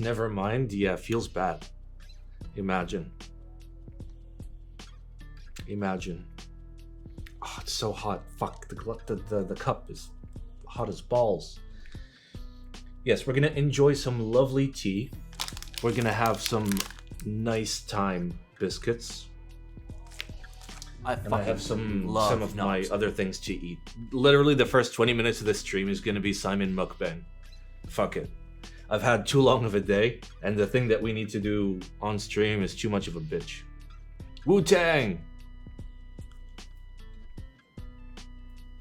never mind. Yeah, feels bad. Imagine. Oh, it's so hot. Fuck, the cup is hot as balls. Yes, we're gonna enjoy some lovely tea. We're gonna have some nice time biscuits. I have some of my other things to eat. Literally, the first 20 minutes of this stream is gonna be Simon Mukbang. Fuck it. I've had too long of a day, and the thing that we need to do on stream is too much of a bitch. Wu-Tang!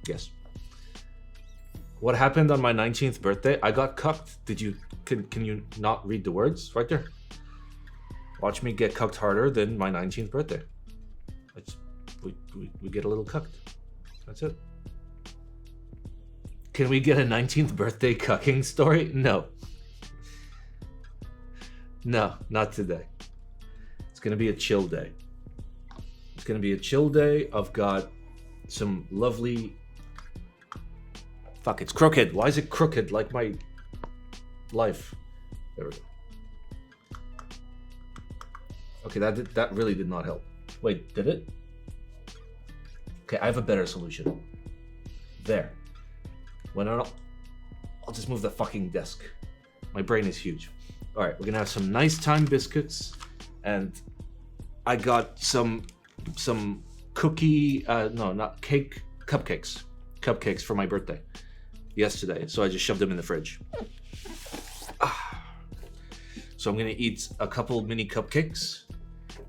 Yes. What happened on my 19th birthday? I got cucked. Can you not read the words right there? Watch me get cucked harder than my 19th birthday. We get a little cucked. That's it. Can we get a 19th birthday cucking story? No. No, not today. It's gonna be a chill day. It's gonna be a chill day. I've got some lovely... Fuck, it's crooked. Why is it crooked like my life? There we go. Okay, that really did not help. Wait, did it? Okay, I have a better solution. There. I'll just move the fucking desk. My brain is huge. All right, we're gonna have some nice time biscuits, and I got some cookie, no, not cake, cupcakes for my birthday yesterday. So I just shoved them in the fridge. So I'm gonna eat a couple mini cupcakes,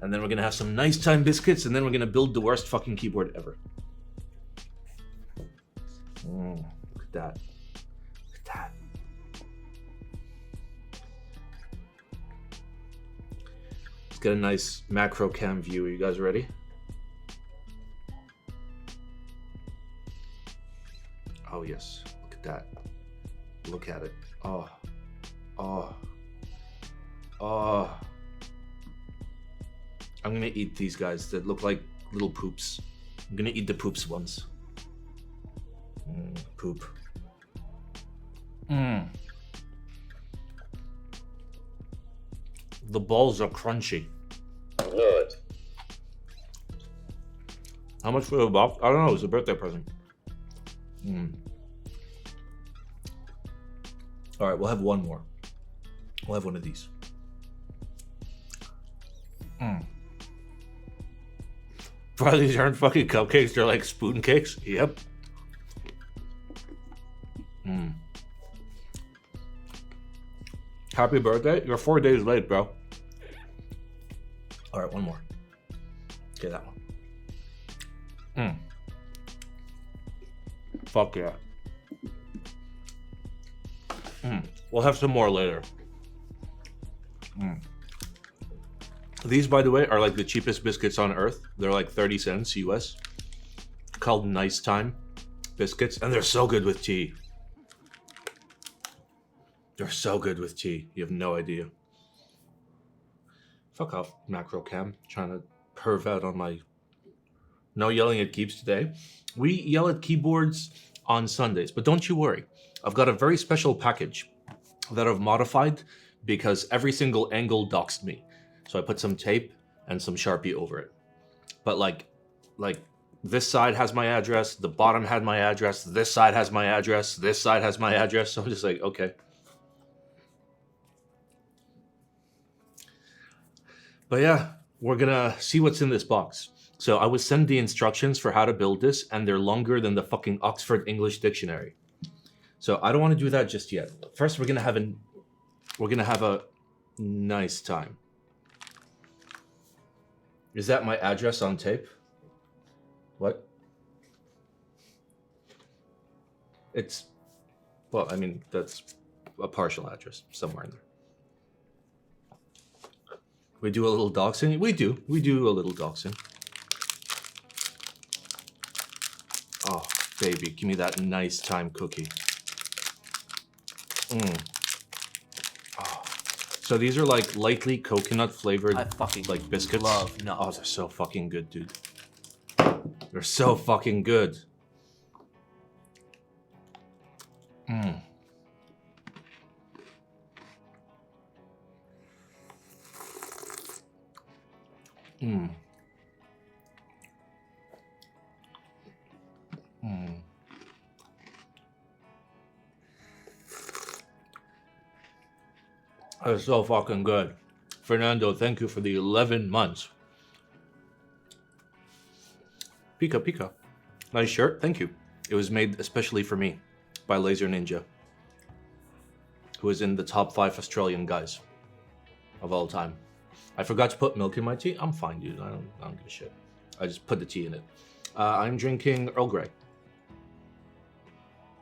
and then we're gonna have some nice time biscuits, and then we're gonna build the worst fucking keyboard ever. Look at that. Look at that. Let's get a nice macro cam view. Are you guys ready? Oh yes, look at that. Look at it. Oh. I'm gonna eat these guys that look like little poops. I'm gonna eat the poops ones. Poop. The balls are crunchy. Good. How much for the box? I don't know, it's a birthday present. Alright, we'll have one more. We'll have one of these. Bro, these aren't fucking cupcakes, they're like spoon cakes. Yep. Happy birthday. You're 4 days late, bro. Alright, one more. Okay, that one. Fuck yeah. We'll have some more later. These, by the way, are like the cheapest biscuits on earth. They're like 30 cents US. Called Nice Time biscuits, and they're so good with tea. They're so good with tea. You have no idea. Fuck off, macro cam. Trying to perv out on my... No yelling at keeps today. We yell at keyboards on Sundays, but don't you worry. I've got a very special package that I've modified because every single angle doxed me. So I put some tape and some Sharpie over it. But like this side has my address, the bottom had my address, this side has my address, this side has my address. So I'm just like, okay. But yeah, we're gonna see what's in this box. So I was sent the instructions for how to build this, and they're longer than the fucking Oxford English Dictionary. So I don't want to do that just yet. First, we're gonna have a nice time. Is that my address on tape? What? It's, well, I mean, that's a partial address somewhere in there. We do a little doxing? We do a little doxing. Oh, baby, give me that nice time cookie. Oh. So these are like lightly coconut flavored like biscuits. Love nuts. Oh, they're so fucking good, dude. They're so fucking good. Mm. Mm. That's so fucking good. Fernando, thank you for the 11 months. Pika Pika. Nice shirt, thank you. It was made especially for me by Laser Ninja, who is in the top 5 Australian guys of all time. I forgot to put milk in my tea. I'm fine, dude. I don't give a shit. I just put the tea in it. I'm drinking Earl Grey.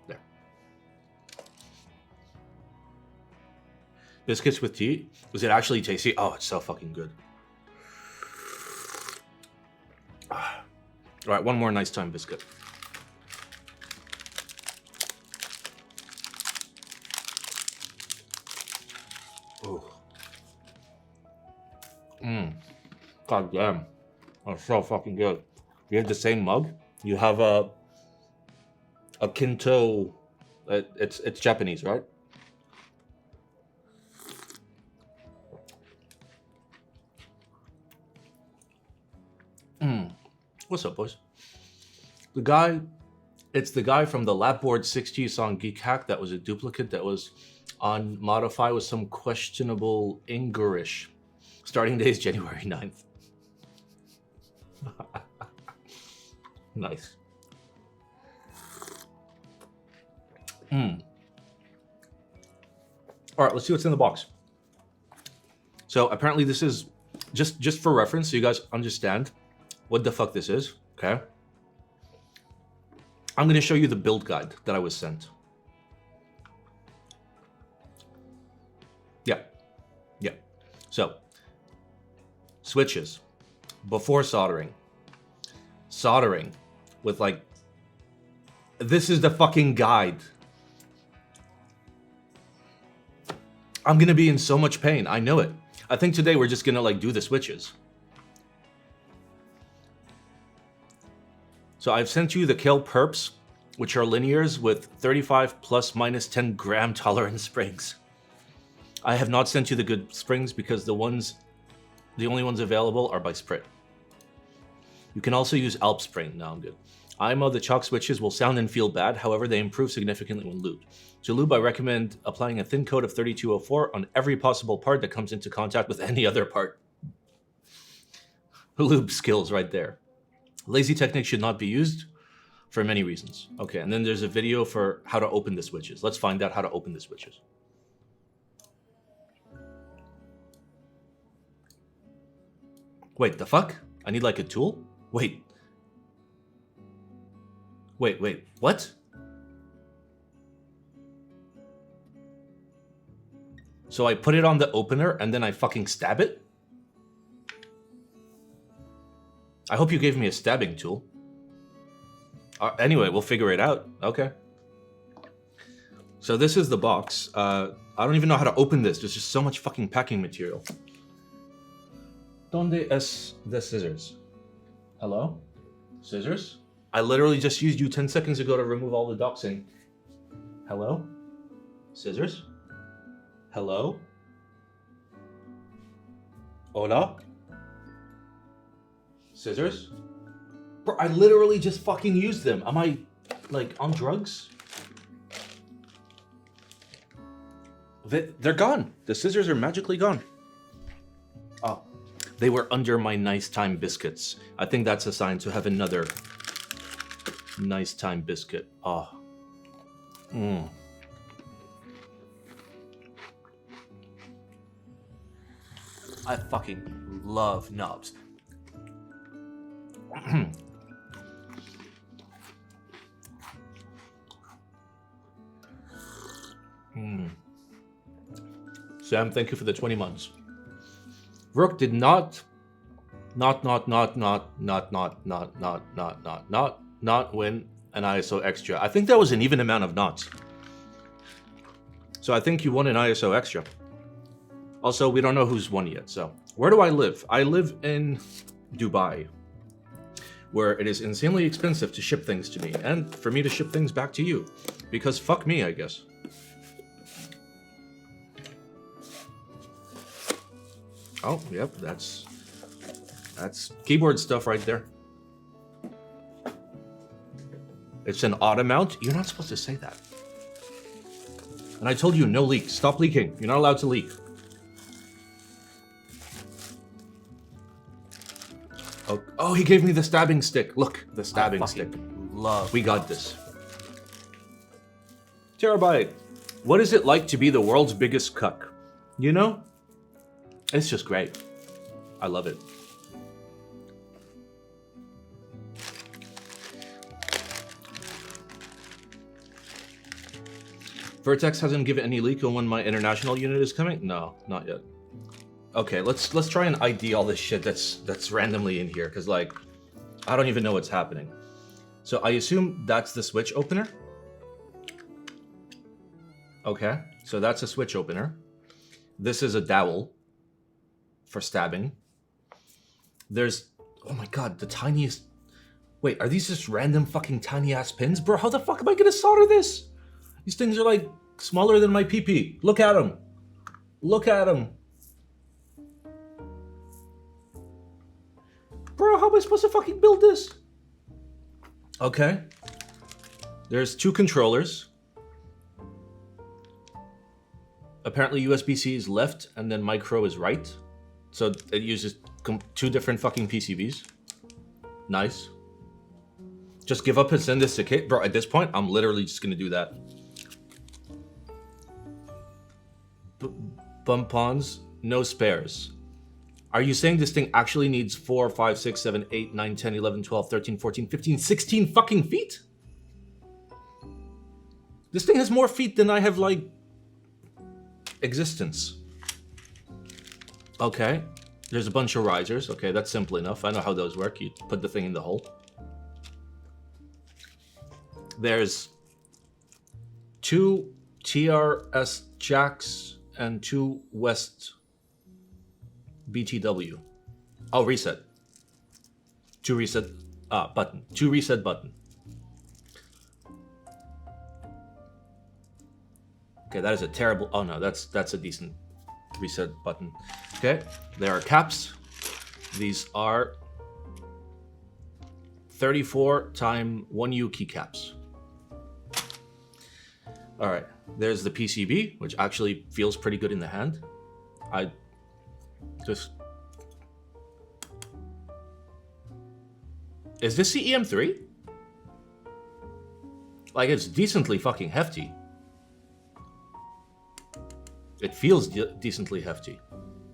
There. Biscuits with tea? Was it actually tasty? Oh, it's so fucking good. All right, one more nice time biscuit. Ooh. God damn. That's so fucking good. You have the same mug? You have a Kinto. It's Japanese, right? What's up, boys? It's the guy from the Lapboard 6G song Geek Hack that was a duplicate that was on Modify with some questionable English. Starting day is January 9th. Nice. All right, let's see what's in the box. So apparently this is just for reference, so you guys understand what the fuck this is, okay? I'm going to show you the build guide that I was sent. Yeah. So, switches before soldering. Soldering with like, this is the fucking guide. I'm going to be in so much pain. I know it. I think today we're just going to like do the switches. So I've sent you the Kailh Perps, which are linears with 35 plus minus 10 gram tolerance springs. I have not sent you the good springs because the only ones available are by Sprit. You can also use Alp spring. No, I'm good. IMO, the Choc switches will sound and feel bad, however they improve significantly when lubed. To lube, I recommend applying a thin coat of 3204 on every possible part that comes into contact with any other part. Lube skills right there. Lazy technique should not be used for many reasons. Okay, and then there's a video for how to open the switches. Let's find out how to open the switches. Wait, the fuck? I need like a tool? Wait, what? So I put it on the opener and then I fucking stab it? I hope you gave me a stabbing tool. Anyway, we'll figure it out. Okay. So this is the box. I don't even know how to open this. There's just so much fucking packing material. Donde es the scissors? Hello? Scissors? I literally just used you 10 seconds ago to remove all the doxing. Hello? Scissors? Hello? Hola? Scissors? Bro, I literally just fucking used them. Am I, like, on drugs? They're gone. The scissors are magically gone. Oh, they were under my nice time biscuits. I think that's a sign to have another nice time biscuit. Oh. I fucking love knobs. Sam, thank you for the 20 months. Rook did not win an ISO extra. I think that was an even amount of knots. So I think you won an ISO extra. Also, we don't know who's won yet, so. Where do I live? I live in Dubai, where it is insanely expensive to ship things to me, and for me to ship things back to you. Because fuck me, I guess. Oh, yep, that's That's keyboard stuff right there. It's an auto mount. You're not supposed to say that. And I told you, no leak. Stop leaking. You're not allowed to leak. Oh, he gave me the stabbing stick. Look, the stabbing stick. Love. We got this. Terabyte. What is it like to be the world's biggest cuck? You know? It's just great. I love it. Vertex hasn't given any leak on when my international unit is coming? No, not yet. Okay, let's try and ID all this shit that's randomly in here, because like I don't even know what's happening. So I assume that's the switch opener. Okay, so that's a switch opener. This is a dowel for stabbing. There's, oh my god, the tiniest. Wait, are these just random fucking tiny ass pins, bro? How the fuck am I gonna solder this? These things are like smaller than my PP. Look at them. Look at them. Bro, how am I supposed to fucking build this? Okay. There's two controllers. Apparently USB-C is left and then micro is right. So it uses two different fucking PCBs. Nice. Just give up and send this to Kate. Bro, at this point, I'm literally just gonna do that. Bumpons, no spares. Are you saying this thing actually needs 4, 5, 6, 7, 8, 9, 10, 11, 12, 13, 14, 15, 16 fucking feet? This thing has more feet than I have, like, existence. Okay. There's a bunch of risers. Okay, that's simple enough. I know how those work. You put the thing in the hole. There's 2 TRS jacks and 2 West BTW. Oh, reset. 2 reset button. 2 reset button. Okay, that is a terrible. Oh no, that's a decent reset button. Okay, there are caps. These are 34 x 1U keycaps. All right, there's the PCB, which actually feels pretty good in the hand. I just... Is this the EM3? Like, it's decently fucking hefty. It feels decently hefty.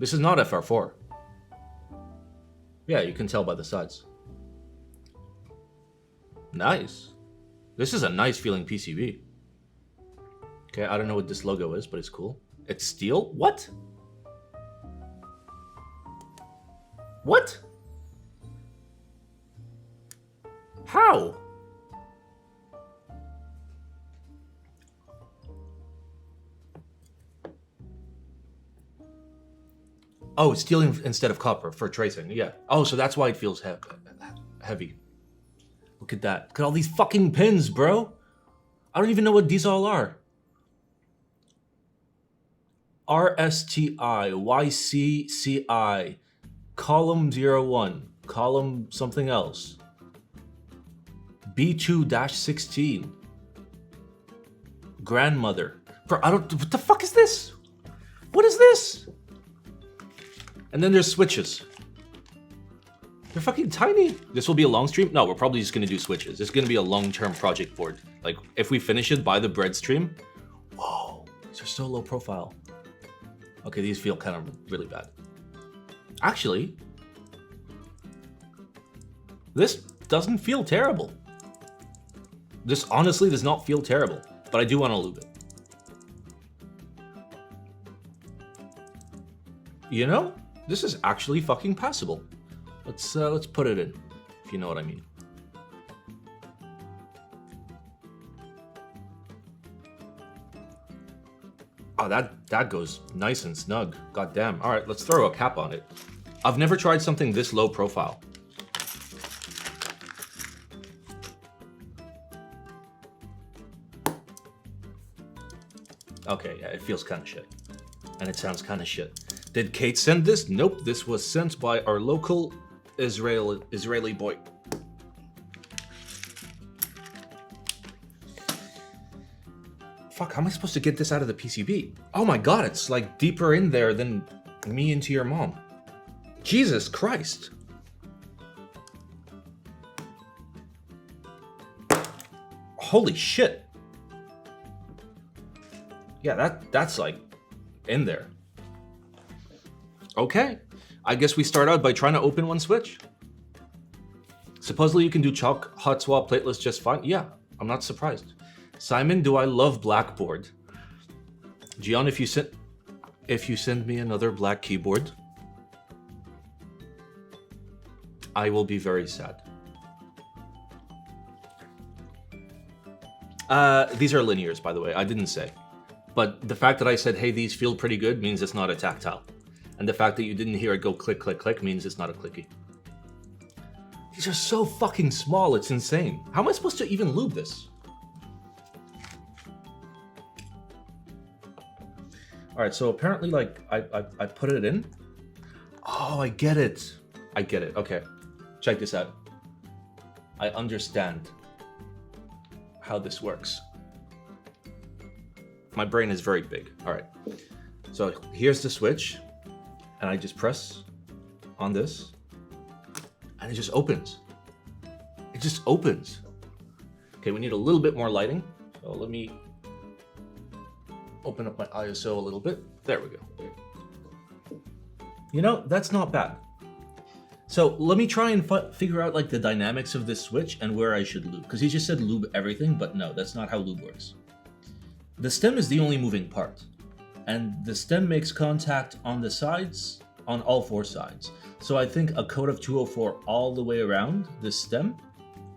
This is not FR4. Yeah, you can tell by the sides. Nice. This is a nice feeling PCB. Okay, I don't know what this logo is, but it's cool. It's steel? What? What? How? Oh, it's steel instead of copper for tracing. Yeah. Oh, so that's why it feels heavy. Look at that. Look at all these fucking pins, bro. I don't even know what these all are. RSTI, YCCI, column 01, column something else. B2-16. Grandmother. Bro, what the fuck is this? What is this? And then there's switches. They're fucking tiny. This will be a long stream? No, we're probably just gonna do switches. It's gonna be a long-term project board. Like, if we finish it by the bread stream, whoa, these are so low profile. Okay, these feel kind of really bad. Actually, this doesn't feel terrible. This honestly does not feel terrible, but I do want to lube it. You know, this is actually fucking passable. Let's put it in, if you know what I mean. Oh, that goes nice and snug. God damn. All right, let's throw a cap on it. I've never tried something this low profile. Okay, yeah, it feels kind of shit. And it sounds kind of shit. Did Kate send this? Nope, this was sent by our local Israeli boy. Fuck, how am I supposed to get this out of the PCB? Oh my god, it's like deeper in there than me into your mom. Jesus Christ. Holy shit. Yeah, that's like in there. Okay, I guess we start out by trying to open one switch. Supposedly you can do Choc hot swap plateless just fine. Yeah, I'm not surprised. Simon, do I love Blackboard? Gian, if you send me another black keyboard, I will be very sad. These are linears, by the way. I didn't say. But the fact that I said, hey, these feel pretty good means it's not a tactile. And the fact that you didn't hear it go click, click, click means it's not a clicky. These are so fucking small, it's insane. How am I supposed to even lube this? Alright, so apparently, like, I put it in. Oh, I get it. I get it. Okay. Check this out. I understand how this works. My brain is very big. Alright. So here's the switch. And I just press on this. And it just opens. It just opens. Okay, we need a little bit more lighting. So let me open up my ISO a little bit. There we go. You know, that's not bad. So let me try and figure out like the dynamics of this switch and where I should lube. Because he just said lube everything, but no, that's not how lube works. The stem is the only moving part. And the stem makes contact on the sides, on all four sides. So I think a coat of 204 all the way around the stem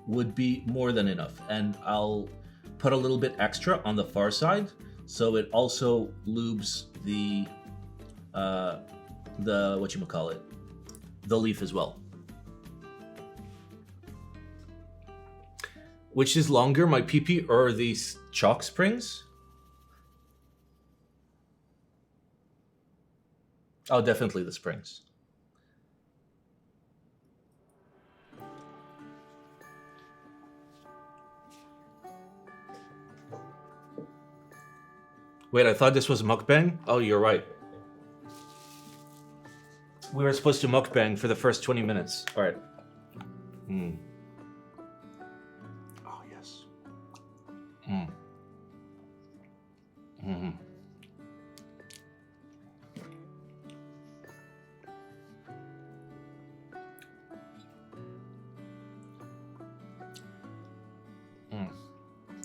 would be more than enough. And I'll put a little bit extra on the far side, so it also lubes the whatchamacallit, the leaf as well. Which is longer, my PP or these Choc springs? Oh, definitely the springs. Wait, I thought this was mukbang? Oh, you're right. We were supposed to mukbang for the first 20 minutes. All right. Oh, yes.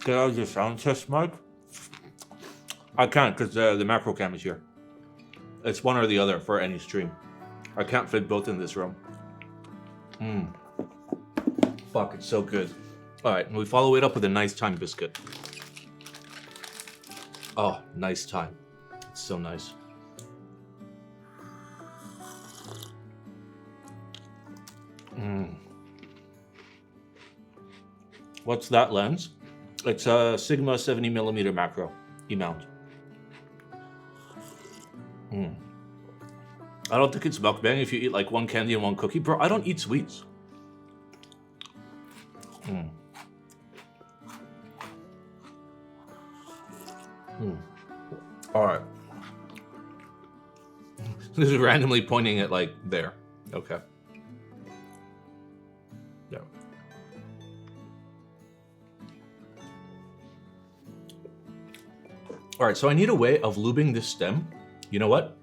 Can I just sound test mic? I can't because the macro cam is here. It's one or the other for any stream. I can't fit both in this room. Fuck, it's so good. Alright, and we follow it up with a nice time biscuit. Oh, nice time. It's so nice. What's that lens? It's a Sigma 70mm macro E-mount. I don't think it's mukbang if you eat like one candy and one cookie. Bro, I don't eat sweets. Alright. This is randomly pointing at like there. Okay. Yeah. Alright, so I need a way of lubing this stem. You know what?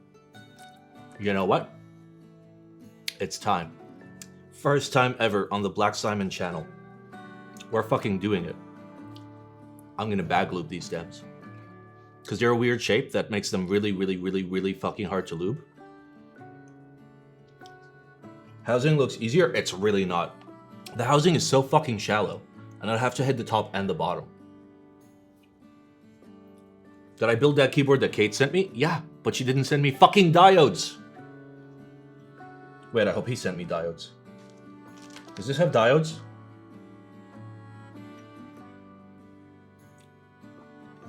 You know what? It's time. First time ever on the Black Simon channel. We're fucking doing it. I'm gonna bag lube these stems. Because they're a weird shape that makes them really, really, really, really fucking hard to lube. Housing looks easier. It's really not. The housing is so fucking shallow. And I'd have to hit the top and the bottom. Did I build that keyboard that Kate sent me? Yeah, but she didn't send me fucking diodes. Wait, I hope he sent me diodes. Does this have diodes?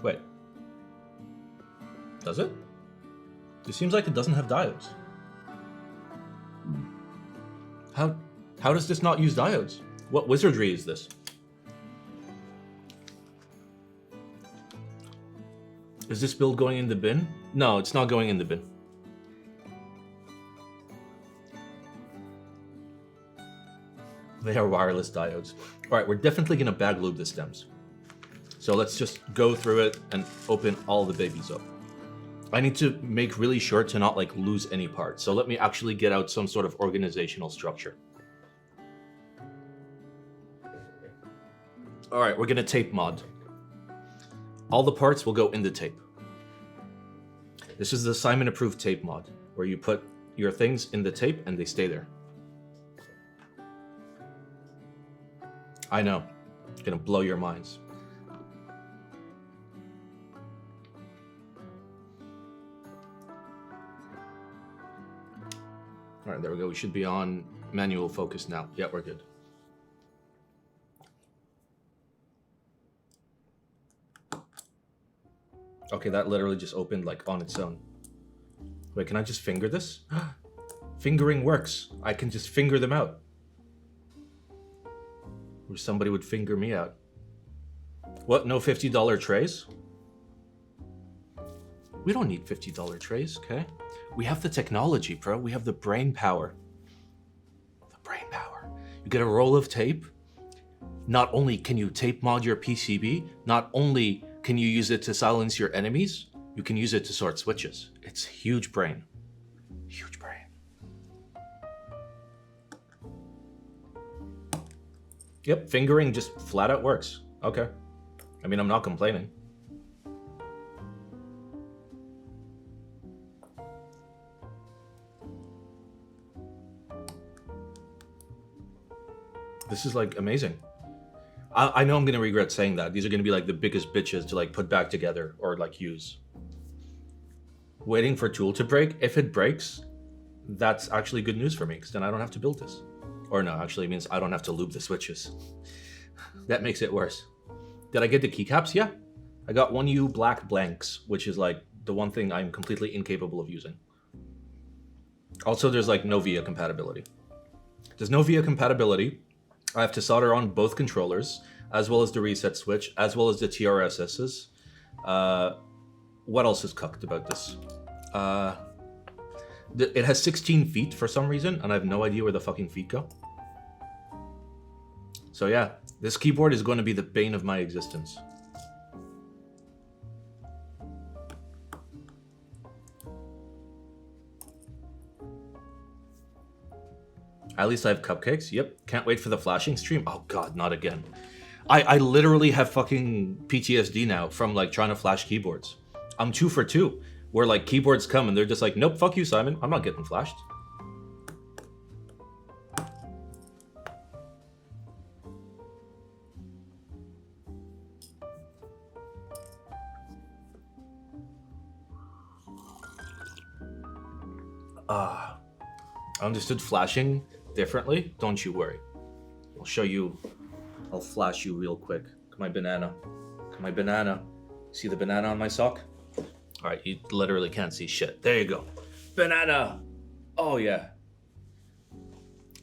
Wait. Does it? It seems like it doesn't have diodes. How does this not use diodes? What wizardry is this? Is this build going in the bin? No, it's not going in the bin. They are wireless diodes. All right, we're definitely gonna bag lube the stems. So let's just go through it and open all the babies up. I need to make really sure to not like lose any parts. So let me actually get out some sort of organizational structure. All right, we're gonna tape mod. All the parts will go in the tape. This is the Simon approved tape mod, where you put your things in the tape and they stay there. I know, it's gonna blow your minds. All right, there we go. We should be on manual focus now. Yeah, we're good. Okay, that literally just opened like on its own. Wait, can I just finger this? Fingering works. I can just finger them out. Or somebody would finger me out. What, no $50 trays? We don't need $50 trays, okay? We have the technology, bro. We have the brain power. The brain power. You get a roll of tape. Not only can you tape mod your PCB, not only can you use it to silence your enemies, you can use it to sort switches. It's huge brain. Huge brain. Yep, fingering just flat out works. Okay. I mean, I'm not complaining. This is like amazing. I know I'm gonna regret saying that. These are gonna be like the biggest bitches to like put back together or like use. Waiting for tool to break. If it breaks, that's actually good news for me because then I don't have to build this. Or no, actually it means I don't have to lube the switches. That makes it worse. Did I get the keycaps? Yeah. I got 1U black blanks, which is like the one thing I'm completely incapable of using. Also, there's like no VIA compatibility. There's no VIA compatibility. I have to solder on both controllers, as well as the reset switch, as well as the TRSSs. What else is cucked about this? It has 16 feet for some reason, and I have no idea where the fucking feet go. So yeah, this keyboard is going to be the bane of my existence. At least I have cupcakes. Yep. Can't wait for the flashing stream. Oh god, not again. I literally have fucking PTSD now from like trying to flash keyboards. I'm 2 for 2. Where like keyboards come and they're just like, nope, fuck you, Simon. I'm not getting flashed. I understood flashing differently. Don't you worry. I'll show you. I'll flash you real quick. Come my banana. Come my banana. See the banana on my sock? All right, you literally can't see shit. There you go. Banana. Oh yeah.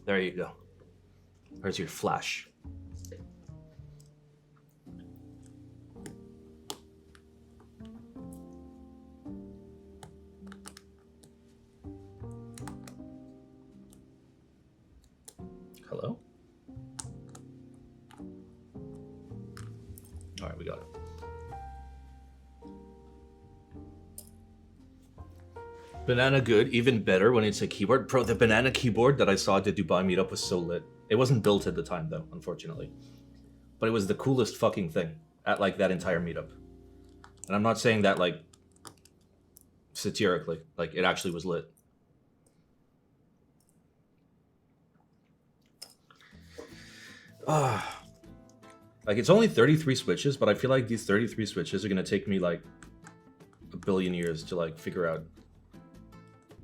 There you go. Where's your flash? Hello? All right, we got it. Banana good, even better when it's a keyboard. Bro, the banana keyboard that I saw at the Dubai meetup was so lit. It wasn't built at the time though, unfortunately. But it was the coolest fucking thing at like that entire meetup. And I'm not saying that like satirically, like it actually was lit. Like it's only 33 switches, but I feel like these 33 switches are gonna take me like a billion years to like figure out.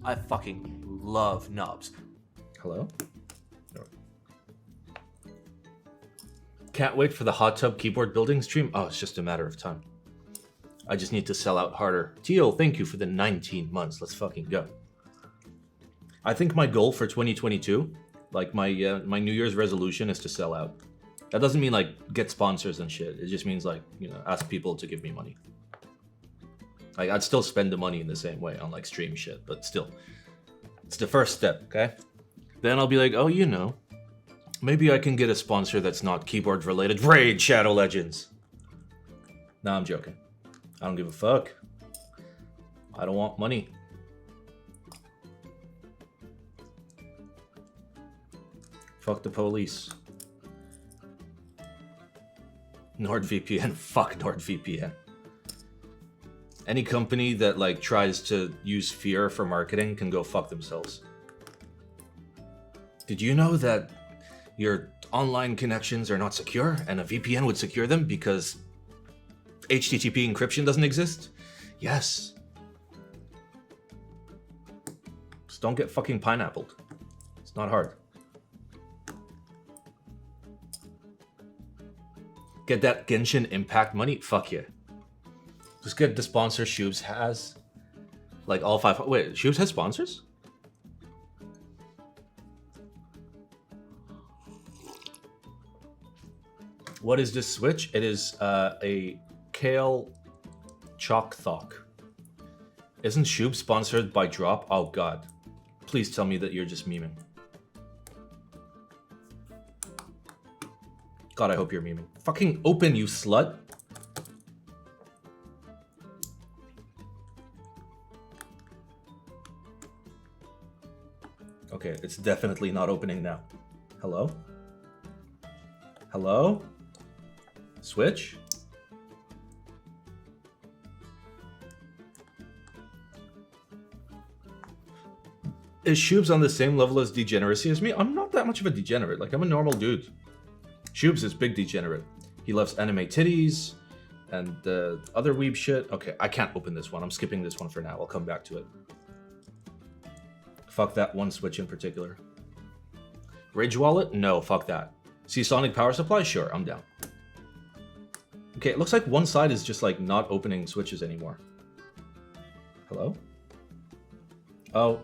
I fucking love knobs. Hello? No. Can't wait for the hot tub keyboard building stream. Oh, it's just a matter of time. I just need to sell out harder. Teal, thank you for the 19 months. Let's fucking go. I think my goal for 2022 Like my New Year's resolution is to sell out. That doesn't mean like get sponsors and shit. It just means like, you know, ask people to give me money. Like I'd still spend the money in the same way on like stream shit, but still, it's the first step, okay? Then I'll be like, oh, you know, maybe I can get a sponsor that's not keyboard related. Raid Shadow Legends. Nah, I'm joking. I don't give a fuck. I don't want money. Fuck the police. NordVPN. Fuck NordVPN. Any company that like tries to use fear for marketing can go fuck themselves. Did you know that your online connections are not secure and a VPN would secure them because HTTP encryption doesn't exist? Yes. Just don't get fucking pineappled. It's not hard. Get that Genshin Impact money? Fuck yeah. Just get the sponsor Shubes has. Like all 5... Wait, Shubes has sponsors? What is this Switch? It is a Kailh Choc. Isn't Shubes sponsored by Drop? Oh god. Please tell me that you're just memeing. God, I hope you're memeing. Fucking open, you slut. Okay, it's definitely not opening now. Hello? Hello? Switch? Is Shubes on the same level as degeneracy as me? I'm not that much of a degenerate. Like, I'm a normal dude. Shubes is big degenerate. He loves anime titties and other weeb shit. Okay, I can't open this one. I'm skipping this one for now. I'll come back to it. Fuck that one Switch in particular. Ridge Wallet? No, fuck that. Seasonic Power Supply? Sure, I'm down. Okay, it looks like one side is just like not opening switches anymore. Hello? Oh.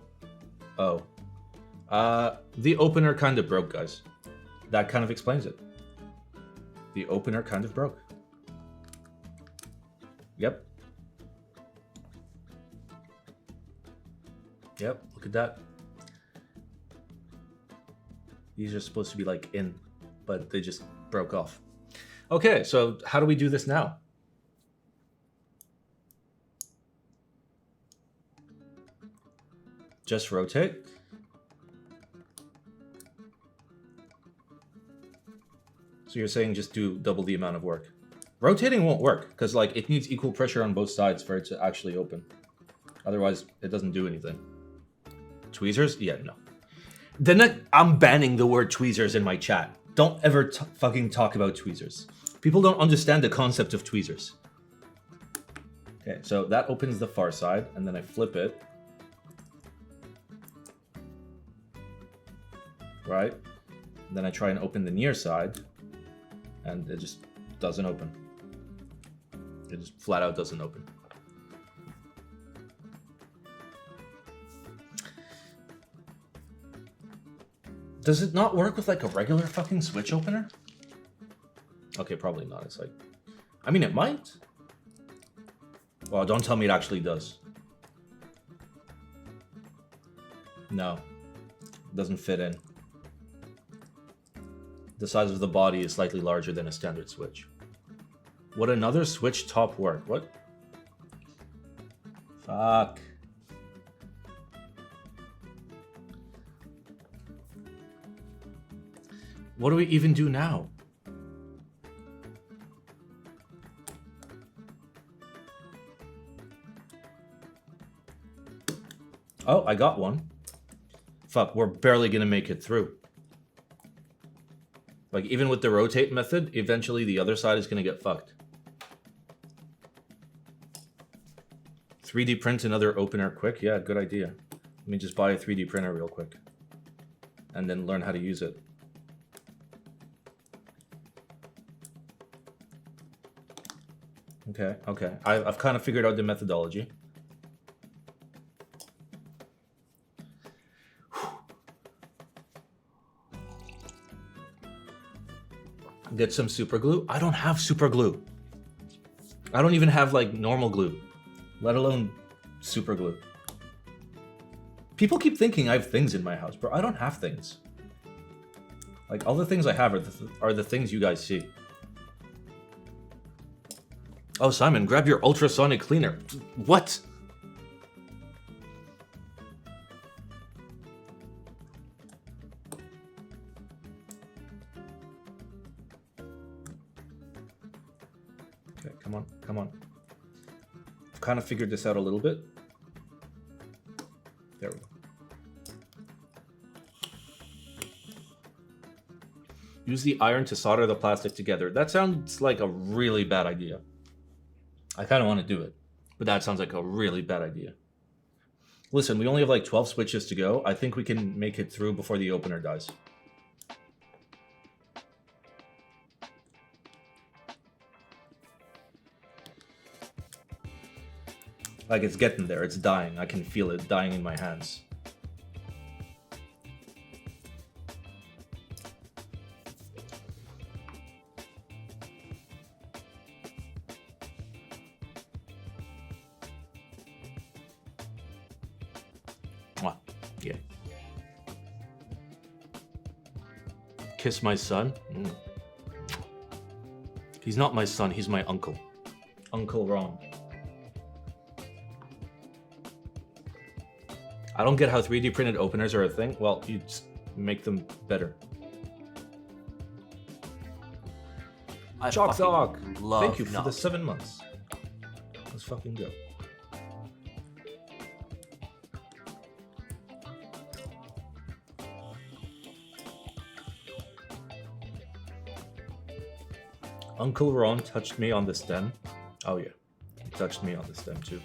Oh. The opener kind of broke, guys. That kind of explains it. The opener kind of broke. Yep. Yep, look at that. These are supposed to be like in, but they just broke off. Okay, so how do we do this now? Just rotate. So you're saying just do double the amount of work. Rotating won't work, because like it needs equal pressure on both sides for it to actually open. Otherwise, it doesn't do anything. Tweezers? Yeah, no. Then I'm banning the word tweezers in my chat. Don't ever fucking talk about tweezers. People don't understand the concept of tweezers. Okay, so that opens the far side, and then I flip it. Right? And then I try and open the near side, and it just doesn't open. It just flat out doesn't open. Does it not work with like a regular fucking Switch opener? Okay, probably not. It's like, I mean, it might. Well, don't tell me it actually does. No, it doesn't fit in. The size of the body is slightly larger than a standard Switch. Would another Switch top work? What? Fuck. What do we even do now? Oh, I got one. Fuck, we're barely gonna make it through. Like, even with the rotate method, eventually the other side is gonna get fucked. 3D print another opener quick? Yeah, good idea. Let me just buy a 3D printer real quick. And then learn how to use it. Okay, okay. I've kind of figured out the methodology. Get some super glue. I don't have super glue. I don't even have like normal glue, let alone super glue. People keep thinking I have things in my house, bro. I don't have things. Like, all the things I have are the things you guys see. Oh, Simon, grab your ultrasonic cleaner. What? Okay, come on, come on. I've kind of figured this out a little bit. There we go. Use the iron to solder the plastic together. That sounds like a really bad idea. I kind of want to do it, but that sounds like a really bad idea. Listen, we only have like 12 switches to go. I think we can make it through before the opener dies. Like, it's getting there. It's dying. I can feel it dying in my hands. Yeah. Kiss my son? He's not my son, he's my uncle. Uncle Ron. I don't get how 3D printed openers are a thing. Well, you just make them better. Choc, thank you for the 7 months. Let's fucking go. Uncle Ron touched me on the stem. Oh yeah, he touched me on the stem too.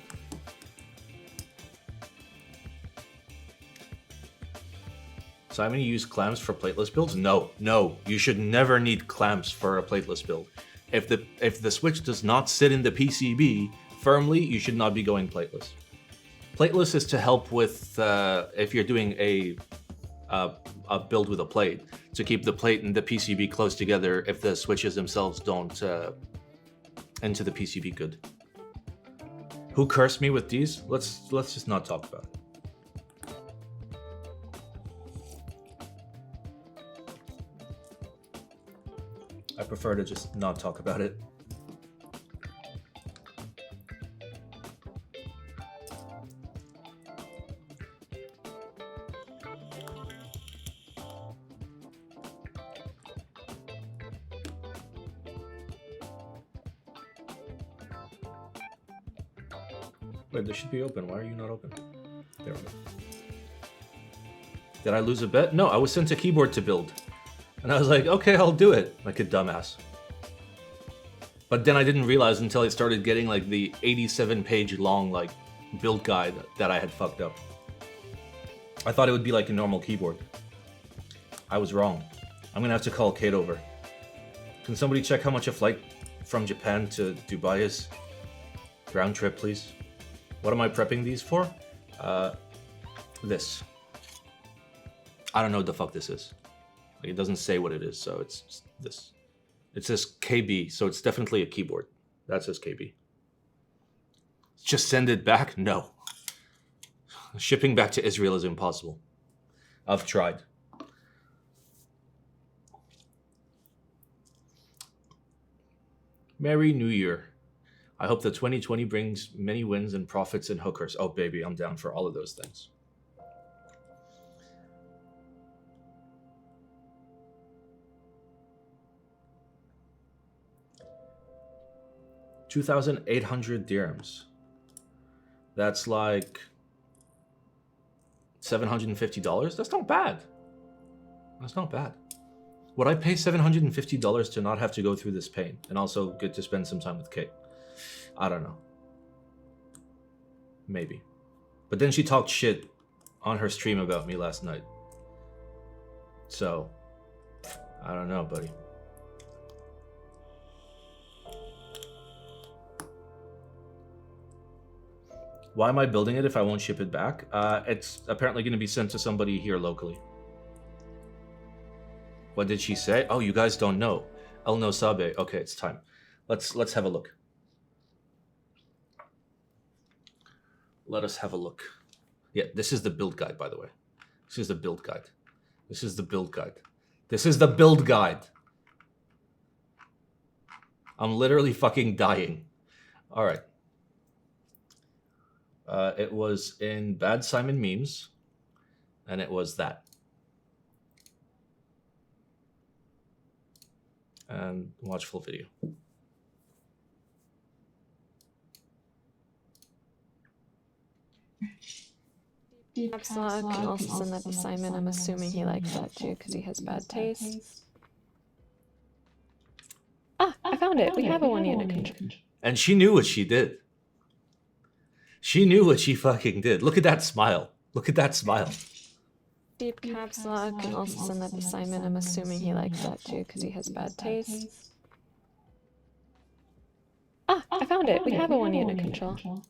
Simon, you use clamps for plateless builds? No, you should never need clamps for a plateless build. If the switch does not sit in the PCB firmly, you should not be going plateless. Plateless is to help with if you're doing a build with a plate, to keep the plate and the PCB close together if the switches themselves don't enter the PCB good. Who cursed me with these? Let's just not talk about it. I prefer to just not talk about it. Wait, this should be open. Why are you not open? There we go. Did I lose a bet? No, I was sent a keyboard to build. And I was like, okay, I'll do it. Like a dumbass. But then I didn't realize until I started getting like the 87-page long like build guide that I had fucked up. I thought it would be like a normal keyboard. I was wrong. I'm gonna have to call Kailh over. Can somebody check how much a flight from Japan to Dubai is? Round trip, please. What am I prepping these for? This. I don't know what the fuck this is. Like, it doesn't say what it is, so it's just this. It says KB, so it's definitely a keyboard. That says KB. Just send it back? No. Shipping back to Israel is impossible. I've tried. Merry New Year. I hope that 2020 brings many wins and profits and hookers. Oh, baby, I'm down for all of those things. $2,800 dirhams. That's like $750. That's not bad. That's not bad. Would I pay $750 to not have to go through this pain and also get to spend some time with Kailh? I don't know. Maybe. But then she talked shit on her stream about me last night. So, I don't know, buddy. Why am I building it if I won't ship it back? It's apparently going to be sent to somebody here locally. What did she say? Oh, you guys don't know. El no sabe. Okay, it's time. Let's have a look. Let us have a look. Yeah, this is the build guide, by the way. This is the build guide. This is the build guide. This is the build guide. I'm literally fucking dying. All right. It was in Bad Simon Memes, and it was that. And watch full video. Caps lock can also send that to Simon. I'm assuming he likes that too because he has bad taste. Ah, I found it. We have a one unit control. And she knew what she did. She knew what she fucking did. Look at that smile. Look at that smile. Deep caps lock can also send that to Simon. I'm assuming he likes that too because he has bad taste. Ah, I found it. We have a one unit control.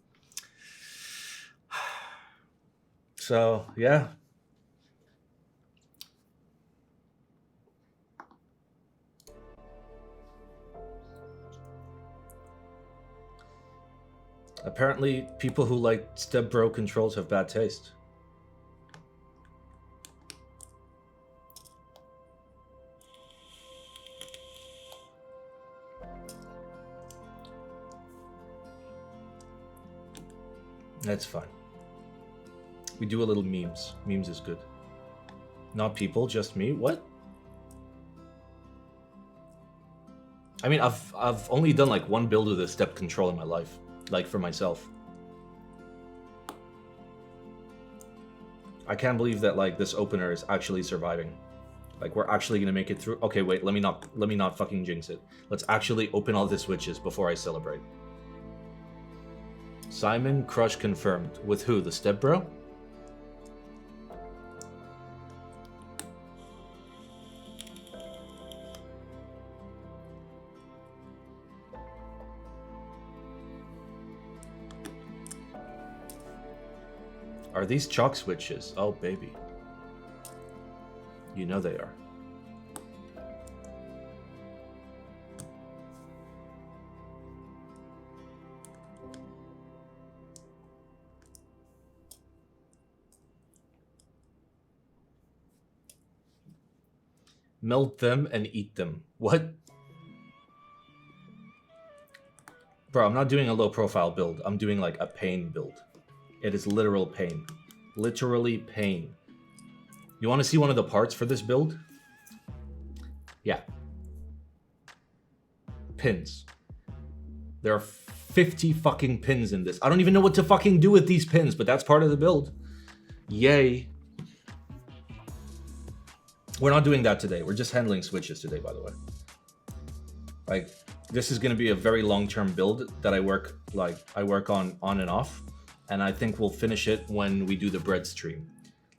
So, yeah. Apparently, people who like step bro controls have bad taste. That's fine. We do a little memes. Memes is good. Not people, just me. What? I mean, I've only done like one build with a step control in my life, like for myself. I can't believe that like this opener is actually surviving. Like we're actually gonna make it through. Okay, wait. Let me not fucking jinx it. Let's actually open all the switches before I celebrate. Simon crush confirmed. With who? The step bro? Are these Choc switches? Oh, baby. You know they are. Melt them and eat them. What? Bro, I'm not doing a low profile build. I'm doing like a pain build. It is literal pain. Literally pain. You want to see one of the parts for this build? Yeah. Pins. There are 50 fucking pins in this. I don't even know what to fucking do with these pins, but that's part of the build. Yay. We're not doing that today. We're just handling switches today, by the way. Like, this is going to be a very long-term build that I work on and off. And I think we'll finish it when we do the bread stream.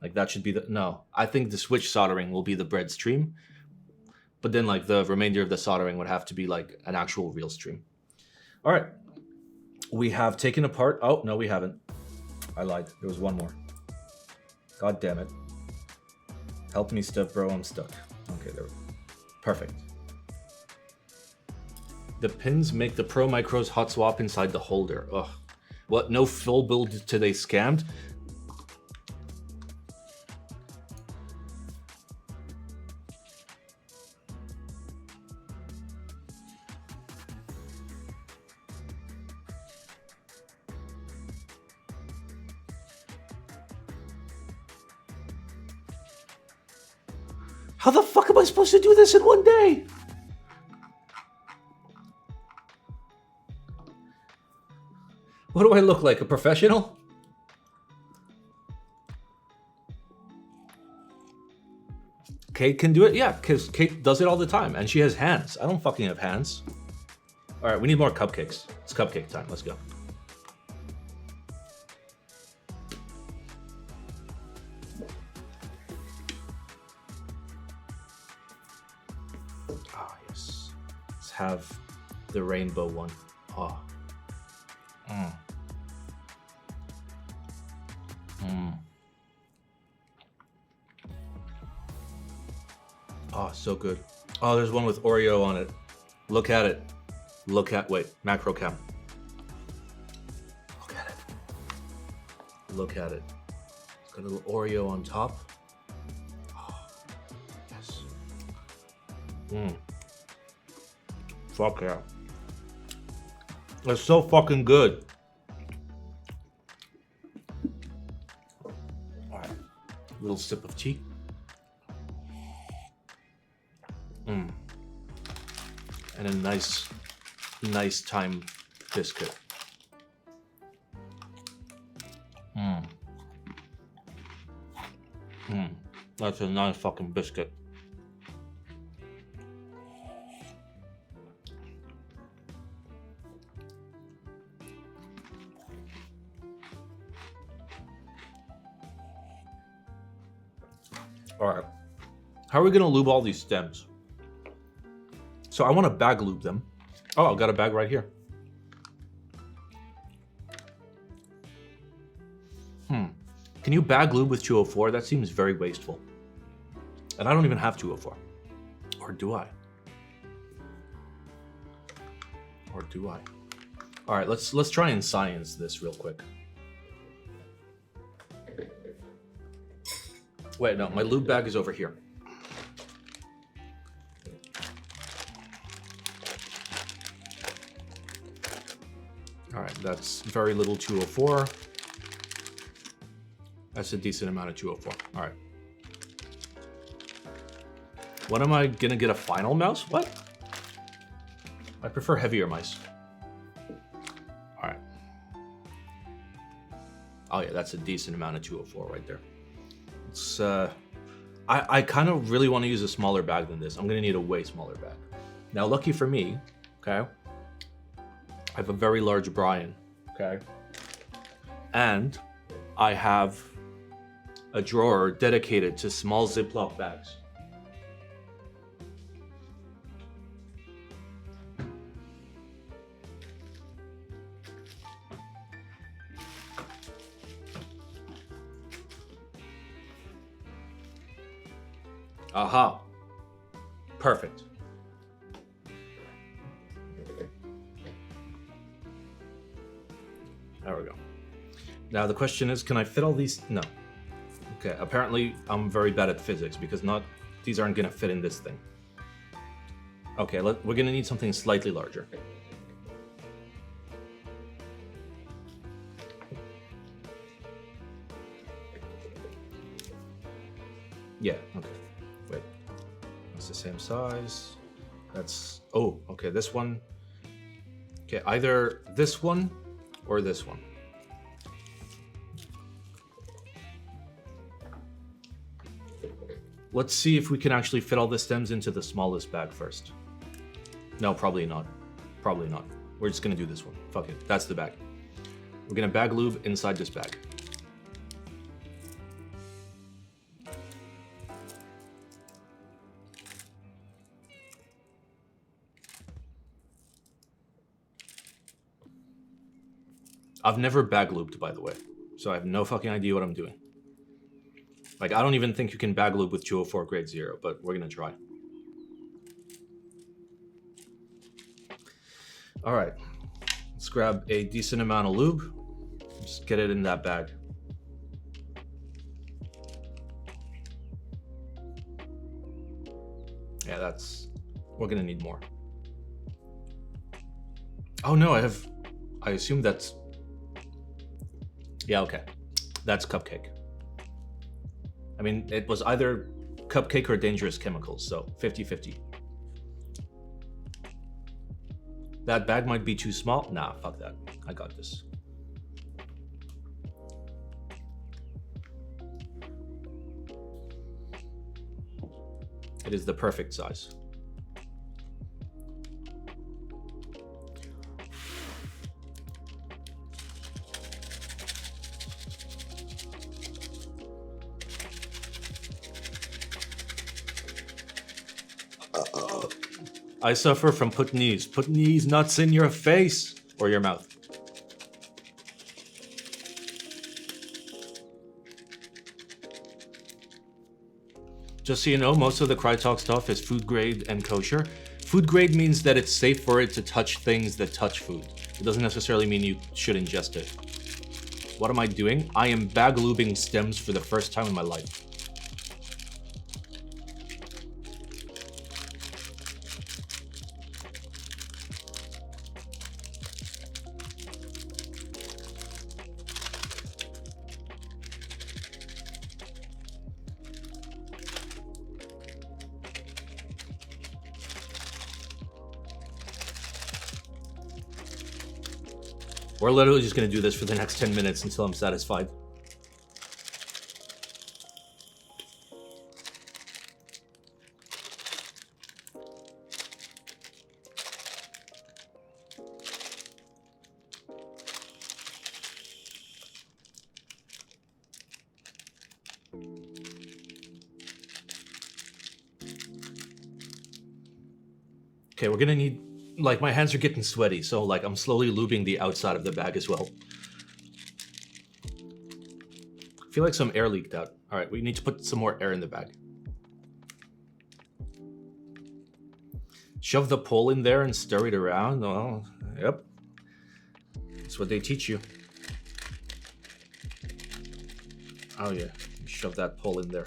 Like that should be no, I think the switch soldering will be the bread stream. But then like the remainder of the soldering would have to be like an actual real stream. All right. We have taken apart. Oh, no, we haven't. I lied. There was one more. God damn it. Help me, step bro. I'm stuck. Okay, there we go. Perfect. The pins make the Pro Micros hot swap inside the holder. Ugh. What? No full build today scammed? How the fuck am I supposed to do this in one day? What do I look like, a professional? Kate can do it? Yeah, because Kate does it all the time, and she has hands. I don't fucking have hands. All right, we need more cupcakes. It's cupcake time. Let's go. Ah, yes. Let's have the rainbow one. Oh. Oh, so good. Oh, there's one with Oreo on it. Look at it. Look at, wait, macro cam. Look at it. Look at it. It's got a little Oreo on top. Oh, yes. Fuck yeah. It's so fucking good. Alright. Little sip of tea. And a nice time biscuit. That's a nice fucking biscuit. All right, how are we gonna lube all these stems? So I want to bag lube them. Oh, I've got a bag right here. Can you bag lube with 204? That seems very wasteful. And I don't even have 204. Or do I? Or do I? All right, let's try and science this real quick. Wait, no, my lube bag is over here. All right, that's very little 204. That's a decent amount of 204. All right. When am I gonna get a final mouse? What? I prefer heavier mice. All right. Oh yeah, that's a decent amount of 204 right there. It's I kind of really want to use a smaller bag than this. I'm gonna need a way smaller bag. Now, lucky for me, okay, I have a very large Brian, okay, and I have a drawer dedicated to small Ziploc bags. Aha. Perfect. There we go. Now the question is, can I fit all these? No. Okay, apparently I'm very bad at physics because these aren't gonna fit in this thing. Okay, we're gonna need something slightly larger. Yeah, okay. Wait. That's the same size. That's, oh, okay, this one. Okay, either this one or this one. Let's see if we can actually fit all the stems into the smallest bag first. No, probably not. Probably not. We're just gonna do this one. Fuck it, that's the bag. We're gonna bag lube inside this bag. I've never bag lubed, by the way, so I have no fucking idea what I'm doing. Like, I don't even think you can bag lube with 204 grade 0, but we're gonna try. All right, let's grab a decent amount of lube. Just get it in that bag. Yeah, we're gonna need more. Oh no, I assume that's, yeah, okay. That's cupcake. I mean, it was either cupcake or dangerous chemicals, so 50-50. That bag might be too small. Nah, fuck that. I got this. It is the perfect size. I suffer from put knees nuts in your face or your mouth. Just so you know, most of the Krytalk stuff is food grade and kosher. Food grade means that it's safe for it to touch things that touch food. It doesn't necessarily mean you should ingest it. What am I doing? I am bag lubing stems for the first time in my life. We're literally just gonna do this for the next 10 minutes until I'm satisfied. Okay, we're gonna need, like, my hands are getting sweaty, so like I'm slowly lubing the outside of the bag as well. I feel like some air leaked out. All right, we need to put some more air in the bag. Shove the pole in there and stir it around. Oh, yep. That's what they teach you. Oh yeah, shove that pole in there.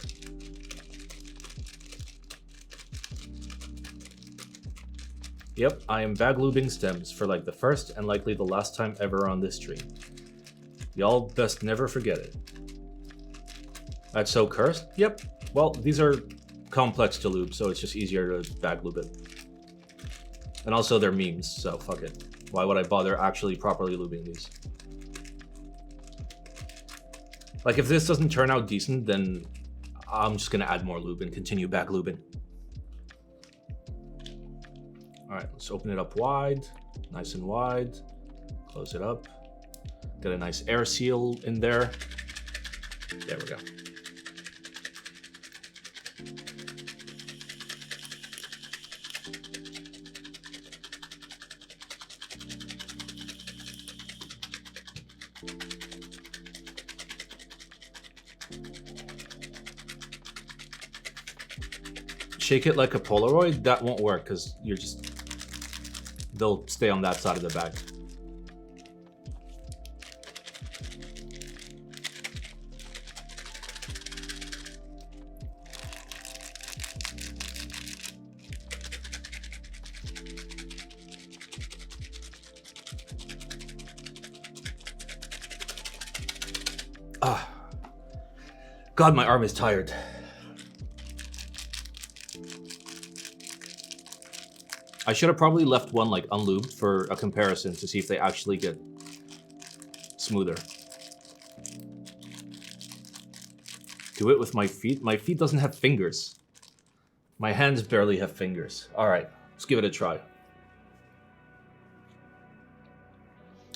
Yep, I am bag lubing stems for like the first and likely the last time ever on this stream. Y'all best never forget it. That's so cursed? Yep. Well, these are complex to lube, so it's just easier to bag lube it. And also they're memes, so fuck it. Why would I bother actually properly lubing these? Like, if this doesn't turn out decent, then I'm just gonna add more lube and continue bag lubing. All right, let's open it up wide, nice and wide. Close it up. Get a nice air seal in there. There we go. Shake it like a Polaroid? That won't work because you're just... they'll stay on that side of the bag. Ah. God, my arm is tired. I should have probably left one like unlubed for a comparison to see if they actually get smoother. Do it with my feet? My feet doesn't have fingers. My hands barely have fingers. All right, let's give it a try.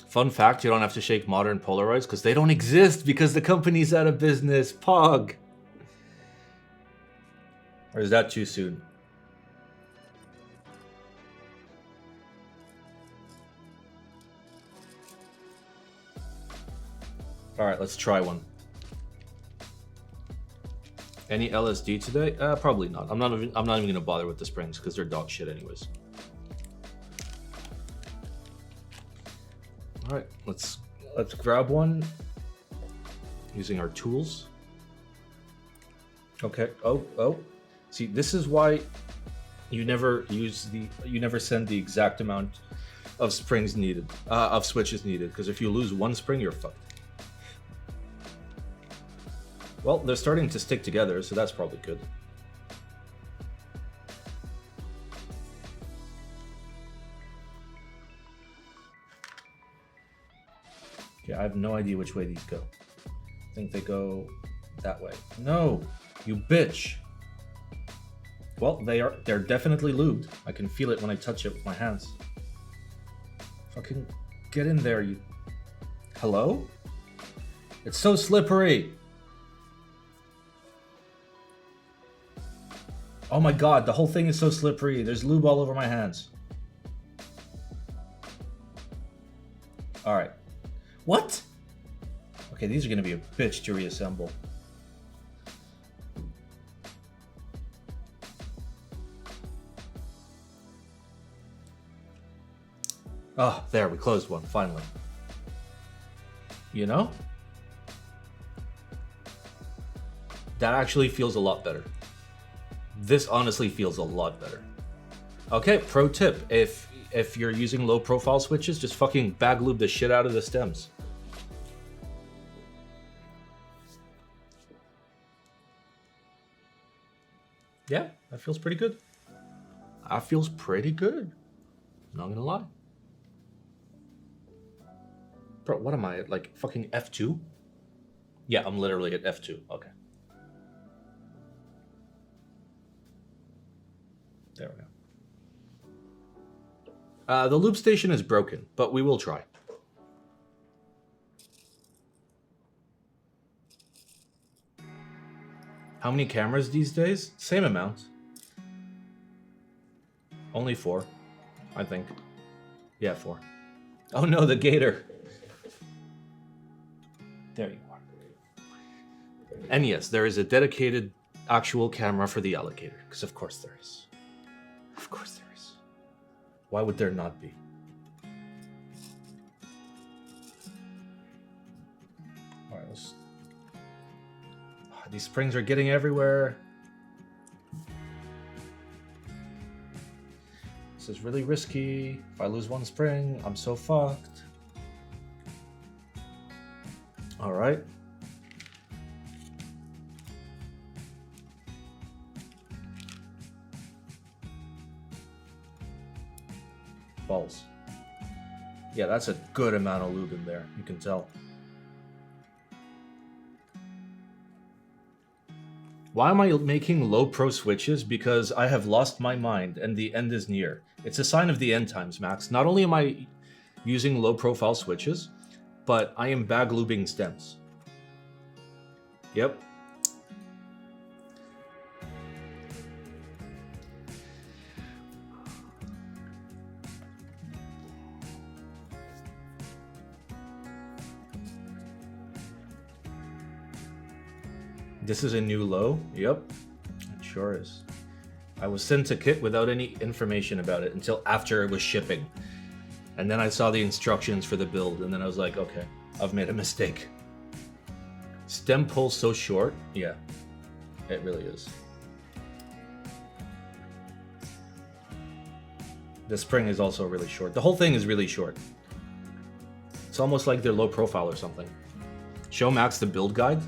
Fun fact, you don't have to shake modern Polaroids because they don't exist because the company's out of business. Pog. Or is that too soon? All right, let's try one. Any LSD today? Probably not. I'm not even gonna bother with the springs because they're dog shit anyways. All right, let's grab one using our tools. Okay. Oh. See, this is why you never send the exact amount of springs needed, of switches needed, because if you lose one spring, you're fucked. Well, they're starting to stick together, so that's probably good. Okay, I have no idea which way these go. I think they go that way. No, you bitch. Well, they're definitely lubed. I can feel it when I touch it with my hands. Fucking get in there, you... Hello? It's so slippery. Oh my god, the whole thing is so slippery. There's lube all over my hands. Alright. What? Okay, these are gonna be a bitch to reassemble. Oh, there, we closed one, finally. You know? That actually feels a lot better. This honestly feels a lot better. Okay, pro tip. If you're using low profile switches, just fucking bag lube the shit out of the stems. Yeah, that feels pretty good. That feels pretty good. Not gonna lie. Bro, what am I at? Like fucking F2? Yeah, I'm literally at F2. Okay. There we go. The loop station is broken, but we will try. How many cameras these days? Same amount. Only 4, I think. Yeah, 4. Oh no, the gator. There you are. And yes, there is a dedicated actual camera for the alligator, because of course there is. Of course there is. Why would there not be? Alright, let's... These springs are getting everywhere. This is really risky. If I lose one spring, I'm so fucked. Alright. Balls. Yeah, that's a good amount of lube in there, you can tell. Why am I making low pro switches? Because I have lost my mind and the end is near. It's a sign of the end times, Max. Not only am I using low profile switches, but I am bag lubing stems. Yep. This is a new low? Yep, it sure is. I was sent a kit without any information about it until after it was shipping. And then I saw the instructions for the build, and then I was like, okay, I've made a mistake. Stem pull so short? Yeah, it really is. The spring is also really short. The whole thing is really short. It's almost like they're low profile or something. Show Max the build guide.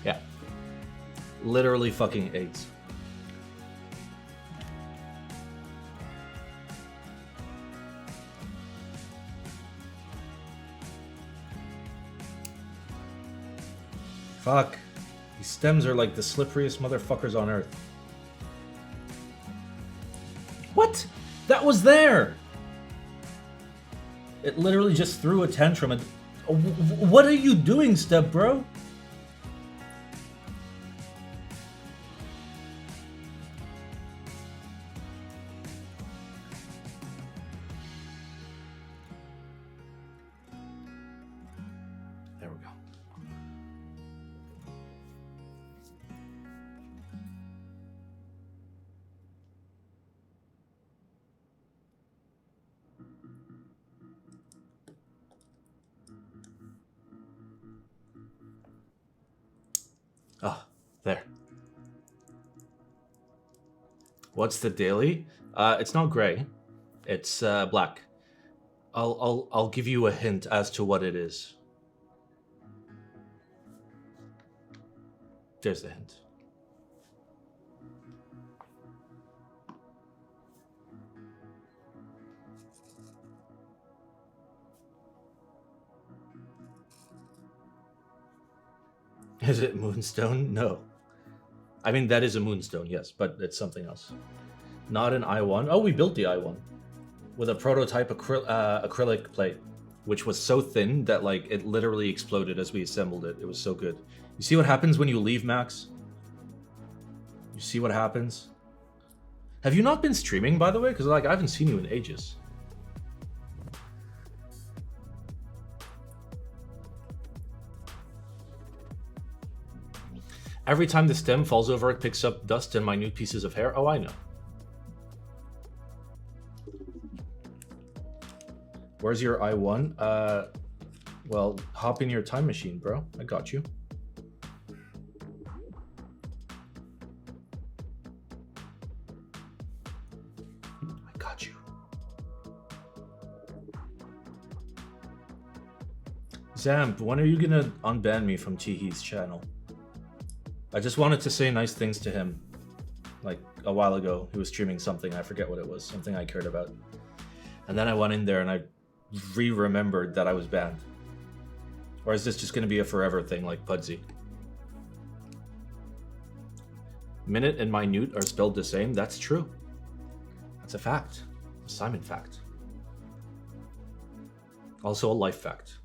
Yeah. Literally fucking eggs. Fuck. These stems are like the slipperiest motherfuckers on earth. What? That was there! It literally just threw a tantrum and... What are you doing, step bro? There we go. Ah, there. What's the daily? It's not gray. It's black. I'll give you a hint as to what it is. There's the hint. Is it Moonstone? No. I mean, that is a moonstone, yes, but it's something else. Not an I1. Oh, we built the I1 with a prototype acrylic plate, which was so thin that like it literally exploded as we assembled it. It was so good. You see what happens when you leave, Max? You see what happens? Have you not been streaming, by the way? Because like I haven't seen you in ages. Every time the stem falls over, it picks up dust and minute pieces of hair. Oh, I know. Where's your I1? Well, hop in your time machine, bro. I got you. I got you. Zamp, when are you gonna unban me from Teehee's channel? I just wanted to say nice things to him. Like, a while ago, he was streaming something, I forget what it was, something I cared about. And then I went in there and I remembered that I was banned. Or is this just going to be a forever thing like Pudsey? Minute and minute are spelled the same? That's true. That's a fact. A Simon fact. Also a life fact.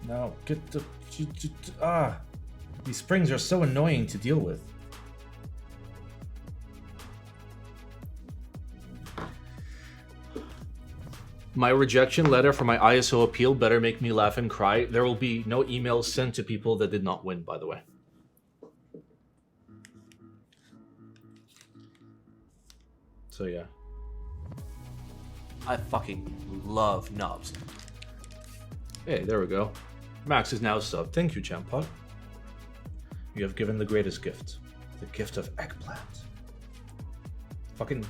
Now, get the... These springs are so annoying to deal with. My rejection letter for my ISO appeal better make me laugh and cry. There will be no emails sent to people that did not win, by the way. So, yeah. I fucking love knobs. Hey, there we go. Max is now sub. Thank you, Champot. You have given the greatest gift. The gift of eggplant. Fucking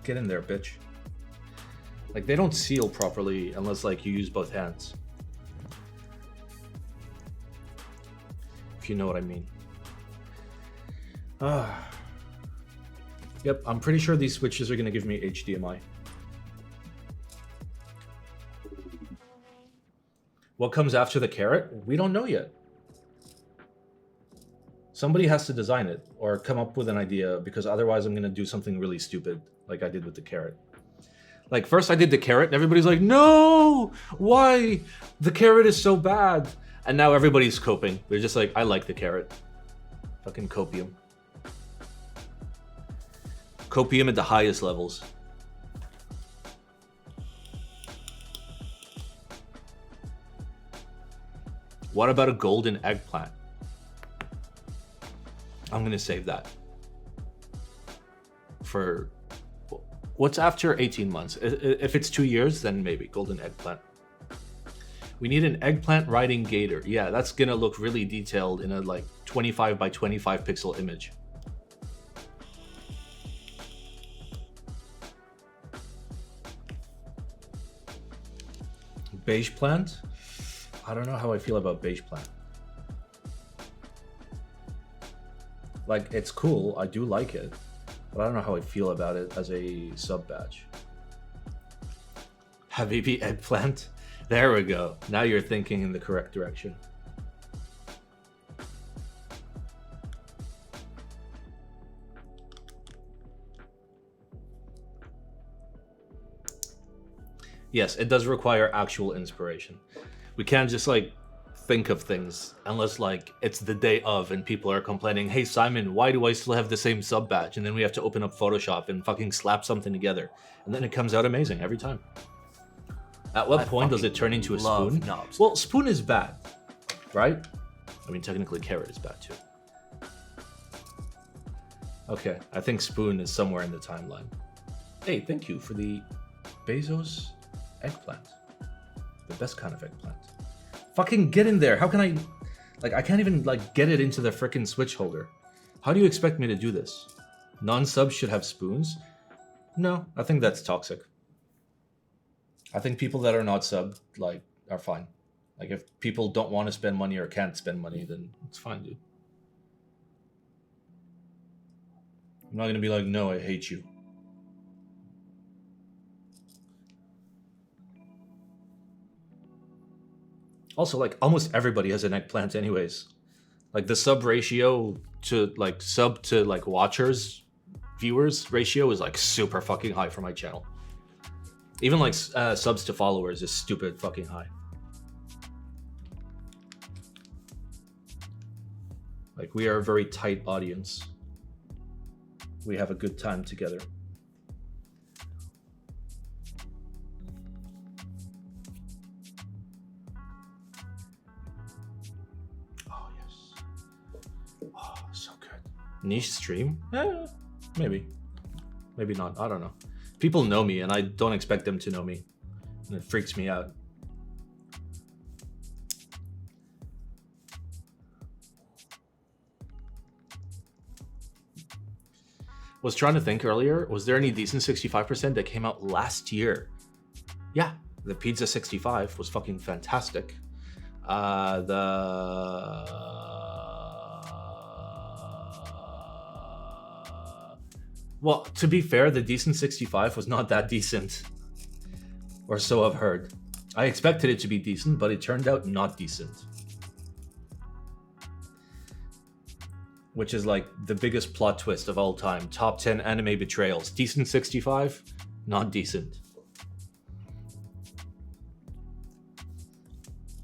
get in there, bitch. Like, they don't seal properly unless, like, you use both hands. If you know what I mean. Yep, I'm pretty sure these switches are going to give me HDMI. What comes after the carrot? We don't know yet. Somebody has to design it or come up with an idea, because otherwise I'm going to do something really stupid like I did with the carrot. Like, first I did the carrot and everybody's like, no! Why? The carrot is so bad. And now everybody's coping. They're just like, I like the carrot. Fucking copium. Copium at the highest levels. What about a golden eggplant? I'm gonna save that for what's after 18 months. If it's 2 years, then maybe golden eggplant. We need an eggplant riding gator. Yeah, that's gonna look really detailed in a like 25 by 25 pixel image. Beige plant? I don't know how I feel about beige plant. Like, it's cool, I do like it, but I don't know how I feel about it as a sub badge. Habibi eggplant? There we go. Now you're thinking in the correct direction. Yes, it does require actual inspiration. We can't just like think of things unless like it's the day of and people are complaining, hey Simon, why do I still have the same sub badge? And then we have to open up Photoshop and fucking slap something together. And then it comes out amazing every time. At what point does it turn into a spoon? Knobs. Well, spoon is bad, right? I mean, technically carrot is bad too. Okay, I think spoon is somewhere in the timeline. Hey, thank you for the Bezos eggplant. The best kind of eggplant. Fucking get in there. How can I... Like, I can't even, like, get it into the frickin' switch holder. How do you expect me to do this? Non-subs should have spoons? No, I think that's toxic. I think people that are not subbed, like, are fine. Like, if people don't want to spend money or can't spend money, then it's fine, dude. I'm not gonna be like, no, I hate you. Also, like, almost everybody has an eggplant anyways. Like, the sub ratio to, like, sub to, like, watchers, viewers ratio is, like, super fucking high for my channel. Even, like, subs to followers is stupid fucking high. Like, we are a very tight audience. We have a good time together. Oh, yes. Oh, so good. Niche stream? Maybe. Maybe not. I don't know. People know me, and I don't expect them to know me. And it freaks me out. Was trying to think earlier, was there any decent 65% that came out last year? Yeah, the Pizza 65 was fucking fantastic. Well, to be fair, the decent 65 was not that decent. Or so I've heard. I expected it to be decent, but it turned out not decent. Which is like the biggest plot twist of all time. Top 10 anime betrayals. Decent 65, not decent.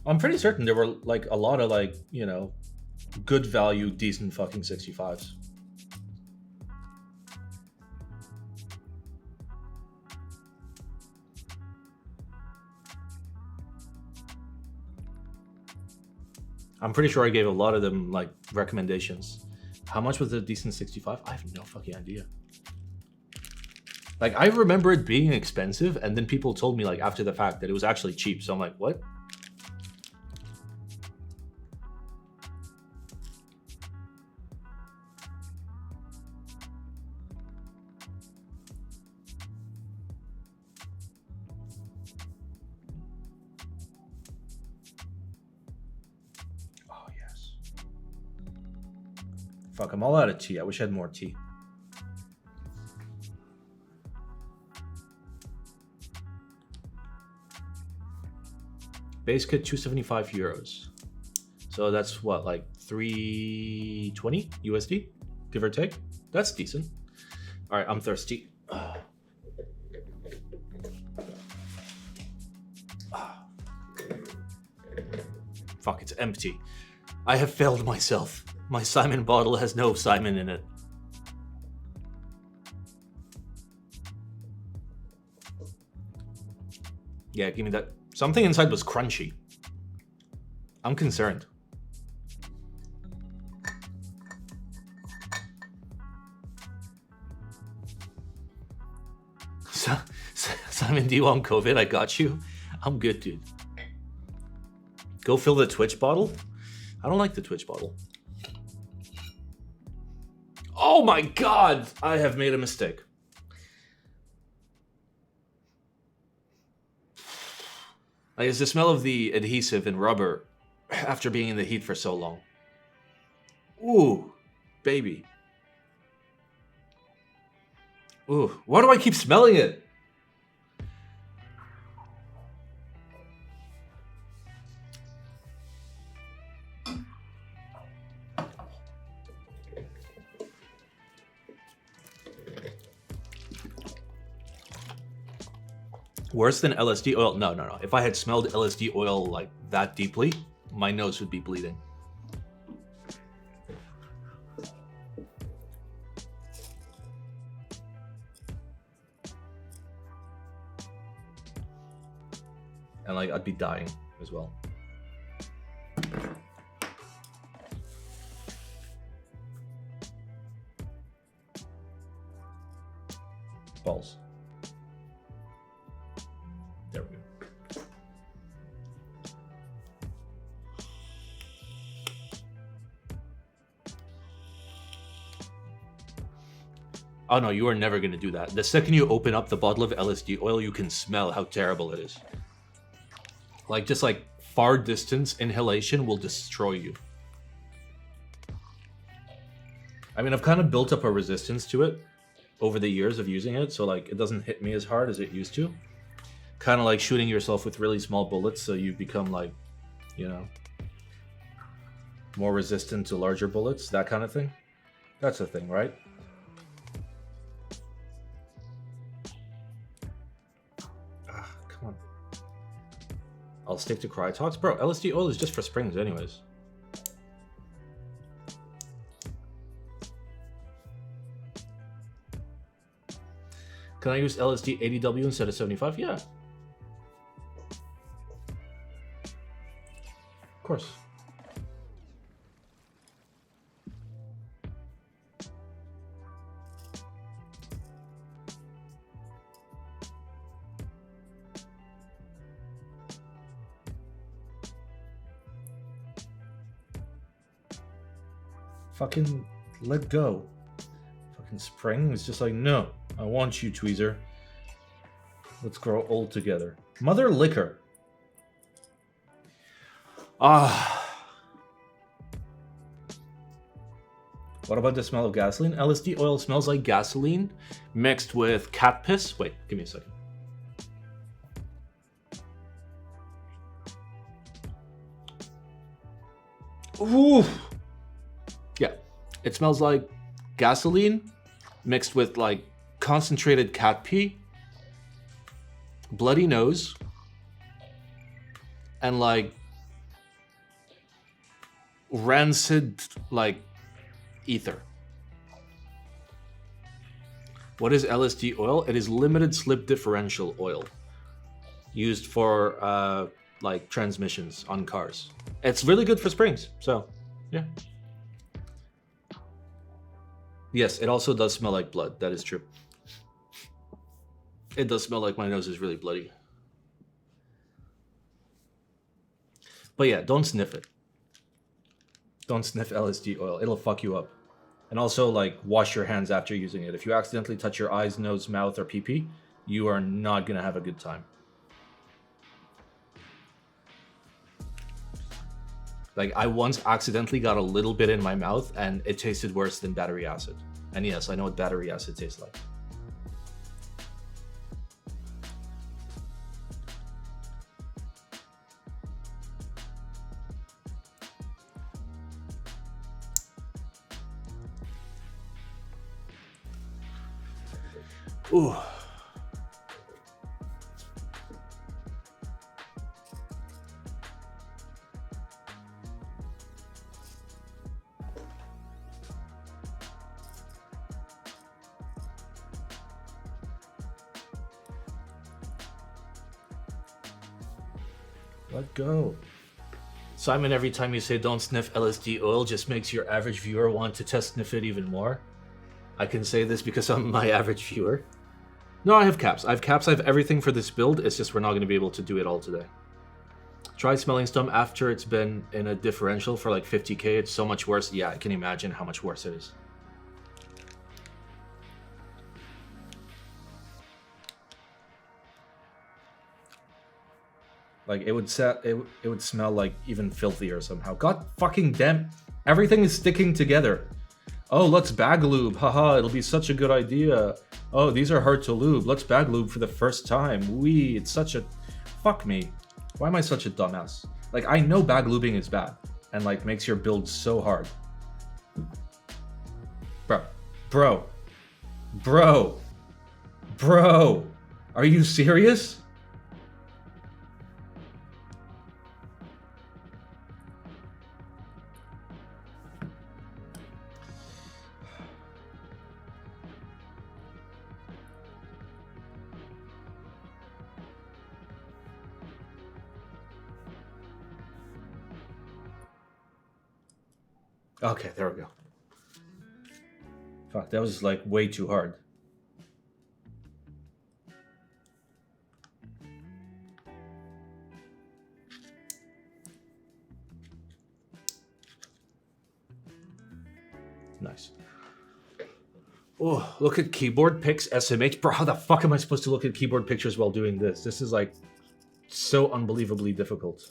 I'm pretty certain there were like a lot of like, you know, good value, decent fucking 65s. I'm pretty sure I gave a lot of them like recommendations. How much was the decent 65? I have no fucking idea. Like, I remember it being expensive, and then people told me like after the fact that it was actually cheap. So I'm like, what? Fuck, I'm all out of tea. I wish I had more tea. Base kit, 275 euros. So that's what, like 320 USD, give or take? That's decent. All right, I'm thirsty. Fuck, it's empty. I have failed myself. My Simon bottle has no Simon in it. Yeah, give me that. Something inside was crunchy. I'm concerned. Simon, do you want COVID? I got you. I'm good, dude. Go fill the Twitch bottle? I don't like the Twitch bottle. Oh my god! I have made a mistake. Like, it's the smell of the adhesive and rubber after being in the heat for so long. Ooh, baby. Ooh, why do I keep smelling it? Worse than LSD oil? No, no, no. If I had smelled LSD oil like that deeply, my nose would be bleeding. And like, I'd be dying as well. Balls. There we go. Oh no, you are never going to do that. The second you open up the bottle of LSD oil, you can smell how terrible it is. Like, just like far distance inhalation will destroy you. I mean, I've kind of built up a resistance to it over the years of using it, so like it doesn't hit me as hard as it used to. Kind of like shooting yourself with really small bullets, so you become like, you know, more resistant to larger bullets, that kind of thing. That's a thing, right? Ah, come on. I'll stick to Crytox. Bro, LSD oil is just for springs anyways. Can I use LSD 80W instead of 75? Yeah. Of course. Fucking let go. Fucking spring is just like, no, I want you, Tweezer. Let's grow old together. Mother liquor. Ah. What about the smell of gasoline? LSD oil smells like gasoline mixed with cat piss. Wait, give me a second. Ooh. Yeah, it smells like gasoline mixed with like concentrated cat pee, bloody nose, and like rancid like ether. What is LSD oil? It is limited slip differential oil used for like transmissions on cars. It's really good for springs, so yeah. Yes, it also does smell like blood. That is true. It does smell like my nose is really bloody. But yeah, don't sniff it. Don't sniff LSD oil. It'll fuck you up. And also, like, wash your hands after using it. If you accidentally touch your eyes, nose, mouth, or pee-pee, you are not gonna have a good time. Like, I once accidentally got a little bit in my mouth, and it tasted worse than battery acid. And yes, I know what battery acid tastes like. Ooh. Let go. Simon, every time you say don't sniff LSD oil just makes your average viewer want to test sniff it even more. I can say this because I'm my average viewer. No, I have caps. I have everything for this build. It's just we're not going to be able to do it all today. Try smelling stum after it's been in a differential for like 50k. It's so much worse. Yeah, I can imagine how much worse it is. Like it would smell like even filthier somehow. God fucking damn! Everything is sticking together. Oh, let's bag lube. Haha, it'll be such a good idea. Oh, these are hard to lube. Let's bag lube for the first time. Wee, it's such a... Fuck me. Why am I such a dumbass? Like, I know bag lubing is bad. And, like, makes your build so hard. Bro. Are you serious? Okay, there we go. Fuck, that was like way too hard. Nice. Oh, look at keyboard pics, SMH. Bro, how the fuck am I supposed to look at keyboard pictures while doing this? This is like so unbelievably difficult.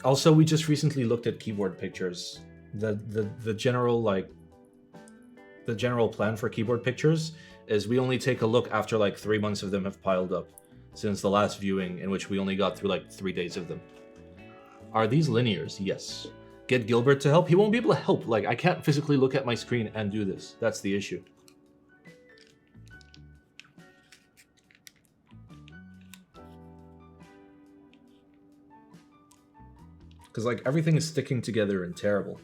Also, we just recently looked at keyboard pictures. The general the general plan for keyboard pictures is we only take a look after like 3 months of them have piled up since the last viewing, in which we only got through like 3 days of them. Are these linears? Yes. Get Gilbert to help? He won't be able to help. Like, I can't physically look at my screen and do this. That's the issue. Because, like, everything is sticking together and terrible.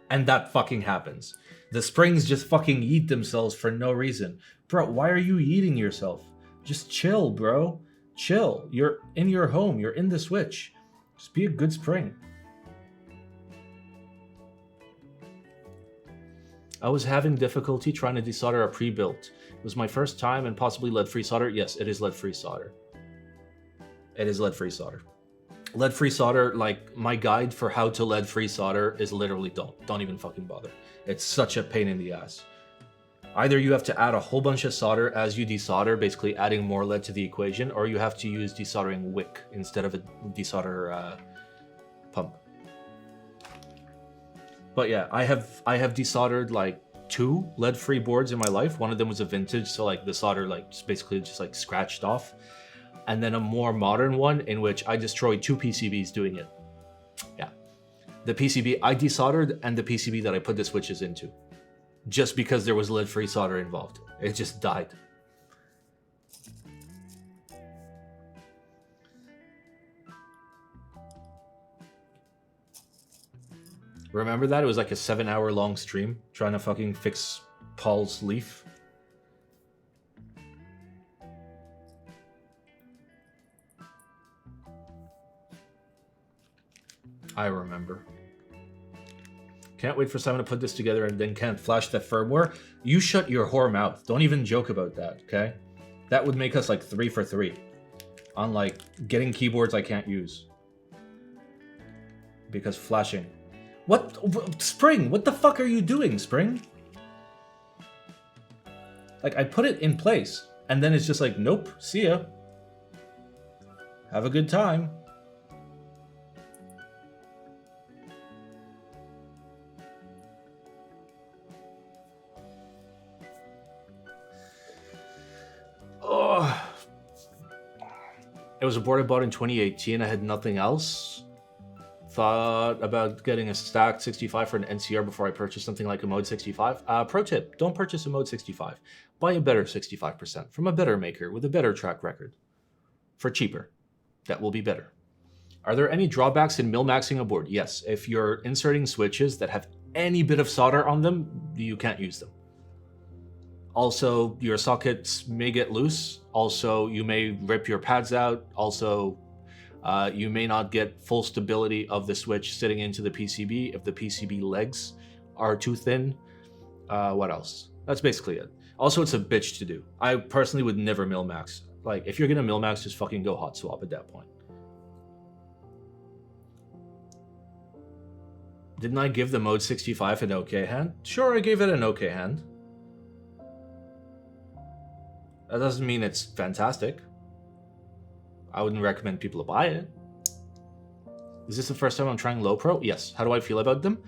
And that fucking happens. The springs just fucking eat themselves for no reason. Bro, why are you eating yourself? Just chill, bro. Chill. You're in your home. You're in the Switch. Just be a good spring. I was having difficulty trying to desolder a pre-built. It was my first time and possibly lead-free solder. Yes, it is lead-free solder. It is lead-free solder. Lead-free solder, like, my guide for how to lead-free solder is literally don't even fucking bother. It's such a pain in the ass. Either you have to add a whole bunch of solder as you desolder, basically adding more lead to the equation, or you have to use desoldering wick instead of a desolder pump. But yeah, I have desoldered like 2 lead-free boards in my life. One of them was a vintage, so like the solder like just basically just like scratched off. And then a more modern one in which I destroyed 2 PCBs doing it. Yeah. The PCB I desoldered and the PCB that I put the switches into. Just because there was lead-free solder involved. It just died. Remember that? It was like a 7-hour long stream trying to fucking fix Paul's leaf. I remember. Can't wait for Simon to put this together and then can't flash the firmware. You shut your whore mouth. Don't even joke about that, okay? That would make us like 3 for 3 on like getting keyboards I can't use. Because flashing. What? Spring, what the fuck are you doing, Spring? Like, I put it in place, and then it's just like, nope, see ya. Have a good time. Oh. It was a board I bought in 2018. I had nothing else. Thought about getting a stacked 65 for an NCR before I purchased something like a Mode 65. Pro tip, don't purchase a Mode 65. Buy a better 65% from a better maker with a better track record. For cheaper. That will be better. Are there any drawbacks in mil-maxing a board? Yes. If you're inserting switches that have any bit of solder on them, you can't use them. Also, your sockets may get loose. Also, you may rip your pads out. Also, you may not get full stability of the switch sitting into the PCB if the PCB legs are too thin. What else? That's basically it. Also, it's a bitch to do. I personally would never mil-max. Like, if you're gonna mil-max, just fucking go hot swap at that point. Didn't I give the Mode 65 an okay hand? Sure, I gave it an okay hand. That doesn't mean it's fantastic. I wouldn't recommend people to buy it. Is this the first time I'm trying Low Pro? Yes. How do I feel about them?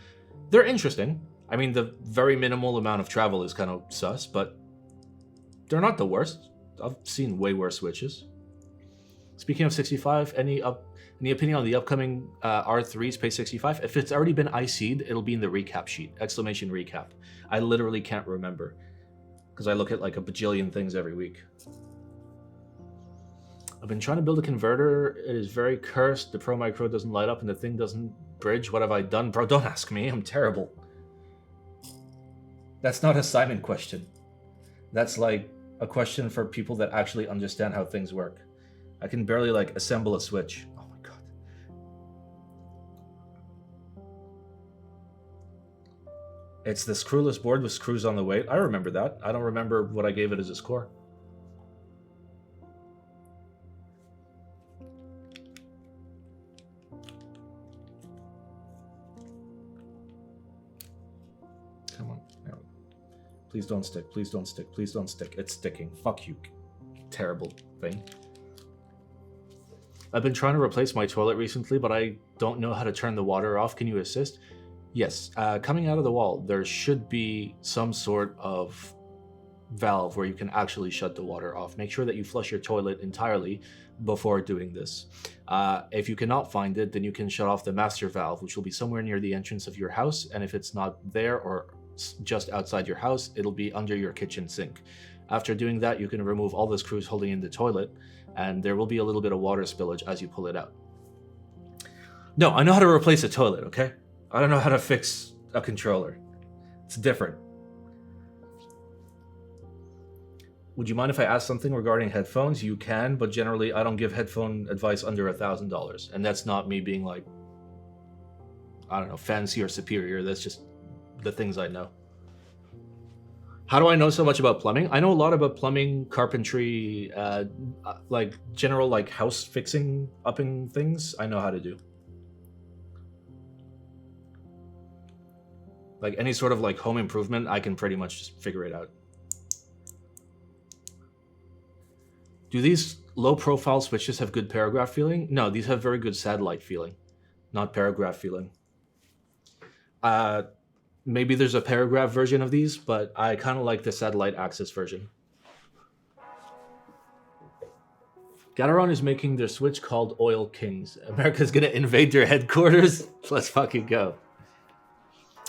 They're interesting. I mean, the very minimal amount of travel is kind of sus, but they're not the worst. I've seen way worse switches. Speaking of 65, any opinion on the upcoming R3 Space 65? If it's already been IC'd, it'll be in the recap sheet. Exclamation recap. I literally can't remember because I look at like a bajillion things every week. I've been trying to build a converter. It is very cursed. The Pro Micro doesn't light up and the thing doesn't bridge. What have I done? Bro, don't ask me. I'm terrible. That's not a Simon question. That's like a question for people that actually understand how things work. I can barely like assemble a switch. Oh my god. It's the screwless board with screws on the weight. I remember that. I don't remember what I gave it as a score. Come on. No. Please don't stick. Please don't stick. Please don't stick. It's sticking. Fuck you. Terrible thing. I've been trying to replace my toilet recently, but I don't know how to turn the water off. Can you assist? Yes. Coming out of the wall, there should be some sort of valve where you can actually shut the water off. Make sure that you flush your toilet entirely before doing this. If you cannot find it, then you can shut off the master valve, which will be somewhere near the entrance of your house. And if it's not there or just outside your house, it'll be under your kitchen sink. After doing that, you can remove all the screws holding in the toilet, and there will be a little bit of water spillage as you pull it out. No, I know how to replace a toilet, okay? I don't know how to fix a controller. It's different. Would you mind if I ask something regarding headphones? You can, but generally I don't give headphone advice under $1,000. And that's not me being like, I don't know, fancy or superior. That's just the things I know. How do I know so much about plumbing? I know a lot about plumbing, carpentry, like general like house fixing, upping things. I know how to do. Like any sort of like home improvement, I can pretty much just figure it out. Do these low profile switches have good paragraph feeling? No, these have very good satellite feeling, not paragraph feeling. Maybe there's a paragraph version of these, but I kind of like the satellite access version. Gateron is making their switch called Oil Kings. America's gonna invade their headquarters? Let's fucking go.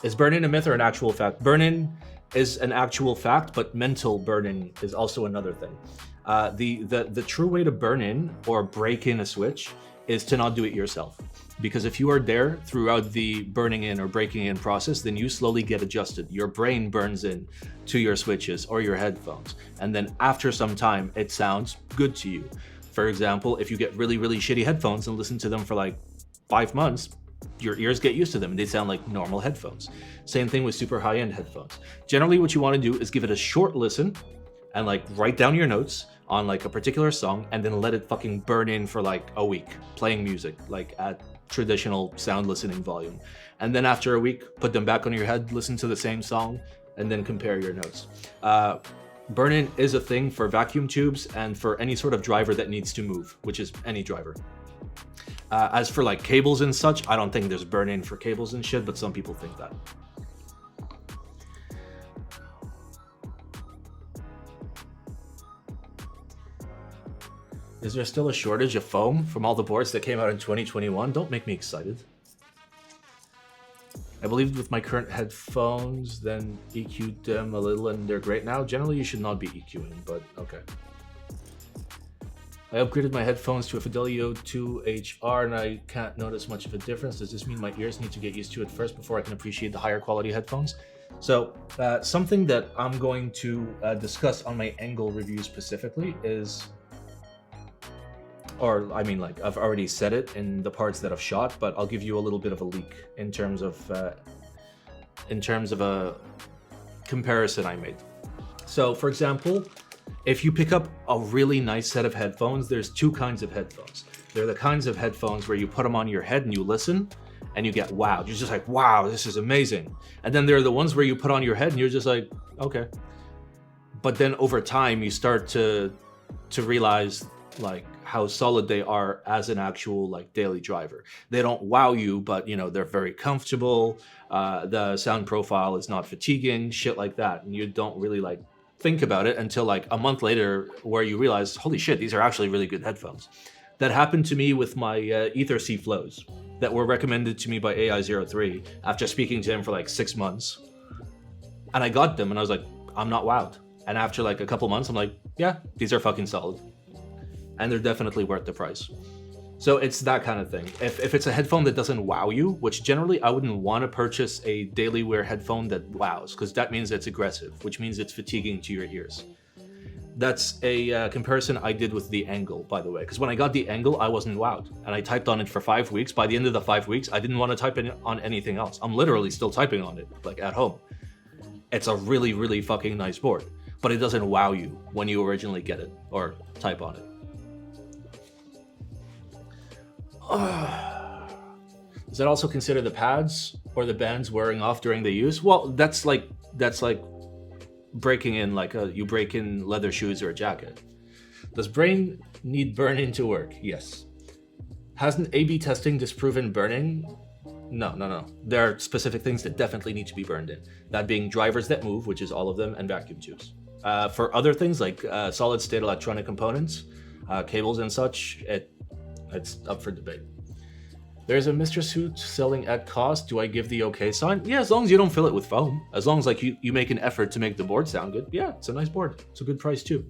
Is burn-in a myth or an actual fact? Burn-in is an actual fact, but mental burn-in is also another thing. The true way to burn in or break in a switch is to not do it yourself. Because if you are there throughout the burning in or breaking in process, then you slowly get adjusted. Your brain burns in to your switches or your headphones. And then after some time, it sounds good to you. For example, if you get really, really shitty headphones and listen to them for like 5 months, your ears get used to them and they sound like normal headphones. Same thing with super high-end headphones. Generally, what you want to do is give it a short listen and like write down your notes on like a particular song and then let it fucking burn in for like a week, playing music like at traditional sound listening volume. And then after a week, put them back on your head, listen to the same song, and then compare your notes. Burn-in is a thing for vacuum tubes and for any sort of driver that needs to move, which is any driver. As for like cables and such, I don't think there's burn-in for cables and shit, but some people think that. Is there still a shortage of foam from all the boards that came out in 2021? Don't make me excited. I believe with my current headphones, then EQ'd them a little and they're great now. Generally, you should not be EQing, but okay. I upgraded my headphones to a Fidelio 2HR and I can't notice much of a difference. Does this mean my ears need to get used to it first before I can appreciate the higher quality headphones? So something that I'm going to discuss on my angle review specifically is, or I mean, like I've already said it in the parts that I've shot, but I'll give you a little bit of a leak in terms of a comparison I made. So for example, if you pick up a really nice set of headphones, there's two kinds of headphones. They're the kinds of headphones where you put them on your head and you listen and you get wowed. You're just like, wow, this is amazing. And then there are the ones where you put on your head and you're just like, okay. But then over time you start to realize like how solid they are as an actual like daily driver. They don't wow you, but you know, they're very comfortable. The sound profile is not fatiguing, shit like that. And you don't really like think about it until like a month later where you realize, holy shit, these are actually really good headphones. That happened to me with my Ether C Flows that were recommended to me by AI03 after speaking to him for like 6 months. And I got them and I was like, I'm not wowed. And after like a couple months, I'm like, yeah, these are fucking solid. And they're definitely worth the price. So it's that kind of thing. If it's a headphone that doesn't wow you, which generally I wouldn't want to purchase a daily wear headphone that wows, because that means it's aggressive, which means it's fatiguing to your ears. That's a comparison I did with the Angle, by the way, because when I got the Angle, I wasn't wowed. And I typed on it for 5 weeks. By the end of the 5 weeks, I didn't want to type on anything else. I'm literally still typing on it, like at home. It's a really, really fucking nice board, but it doesn't wow you when you originally get it or type on it. Does that also consider the pads or the bands wearing off during the use? Well, that's like breaking in like you break in leather shoes or a jacket. Does brain need burn-in to work? Yes. Hasn't A/B testing disproven burning? No. There are specific things that definitely need to be burned in. That being drivers that move, which is all of them, and vacuum tubes. For other things like solid-state electronic components, cables and such, it's up for debate. There's a Mistress suit selling at cost. Do I give the okay sign? Yeah, as long as you don't fill it with foam. As long as like you make an effort to make the board sound good. Yeah, it's a nice board. It's a good price too.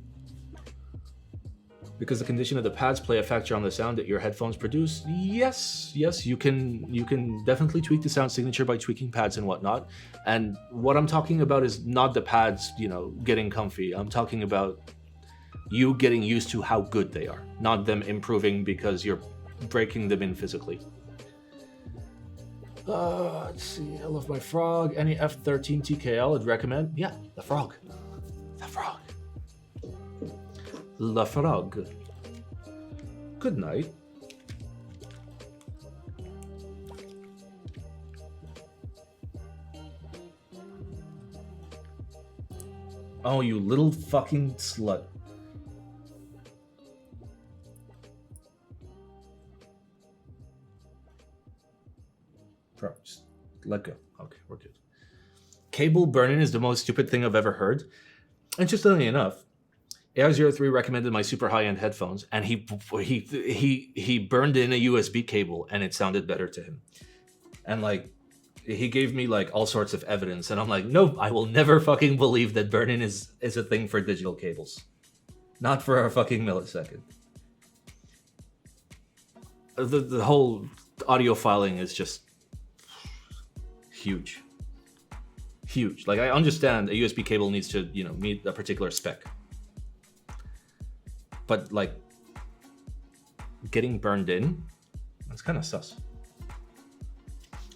Because the condition of the pads play a factor on the sound that your headphones produce. Yes, you can definitely tweak the sound signature by tweaking pads and whatnot. And what I'm talking about is not the pads, getting comfy. I'm talking about you getting used to how good they are, not them improving because you're breaking them in physically. Let's see. I love my frog. Any F13 TKL I'd recommend? Yeah, the frog. The frog. La frog. Good night. Oh, you little fucking slut. Just let go. Okay, we're good. Cable burn-in is the most stupid thing I've ever heard. Interestingly enough, AR03 recommended my super high-end headphones, and he burned in a USB cable, and it sounded better to him. And like, he gave me like all sorts of evidence, and I'm like, nope, I will never fucking believe that burn-in is a thing for digital cables, not for a fucking millisecond. The whole audio filing is just huge. Like, I understand a USB cable needs to, meet a particular spec. But, like, getting burned in, that's kind of sus.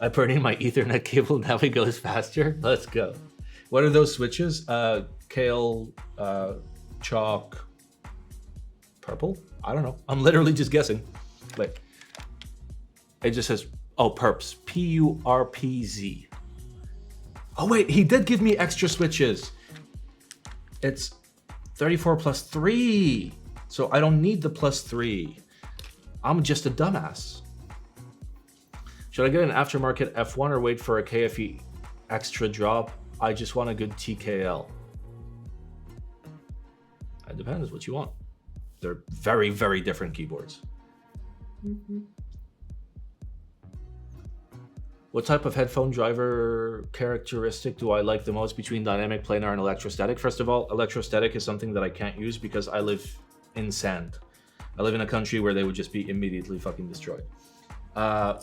I burn in my Ethernet cable, now it goes faster. Let's go. What are those switches? Kailh, Choc, purple? I don't know. I'm literally just guessing. Wait. It just says, oh, perps. PURPZ. Oh, wait, he did give me extra switches. It's 34 plus 3. So I don't need the plus 3. I'm just a dumbass. Should I get an aftermarket F1 or wait for a KFE extra drop? I just want a good TKL. It depends what you want. They're very, very different keyboards. Mm-hmm. What type of headphone driver characteristic do I like the most between dynamic, planar, and electrostatic? First of all, electrostatic is something that I can't use because I live in sand. I live in a country where they would just be immediately fucking destroyed. I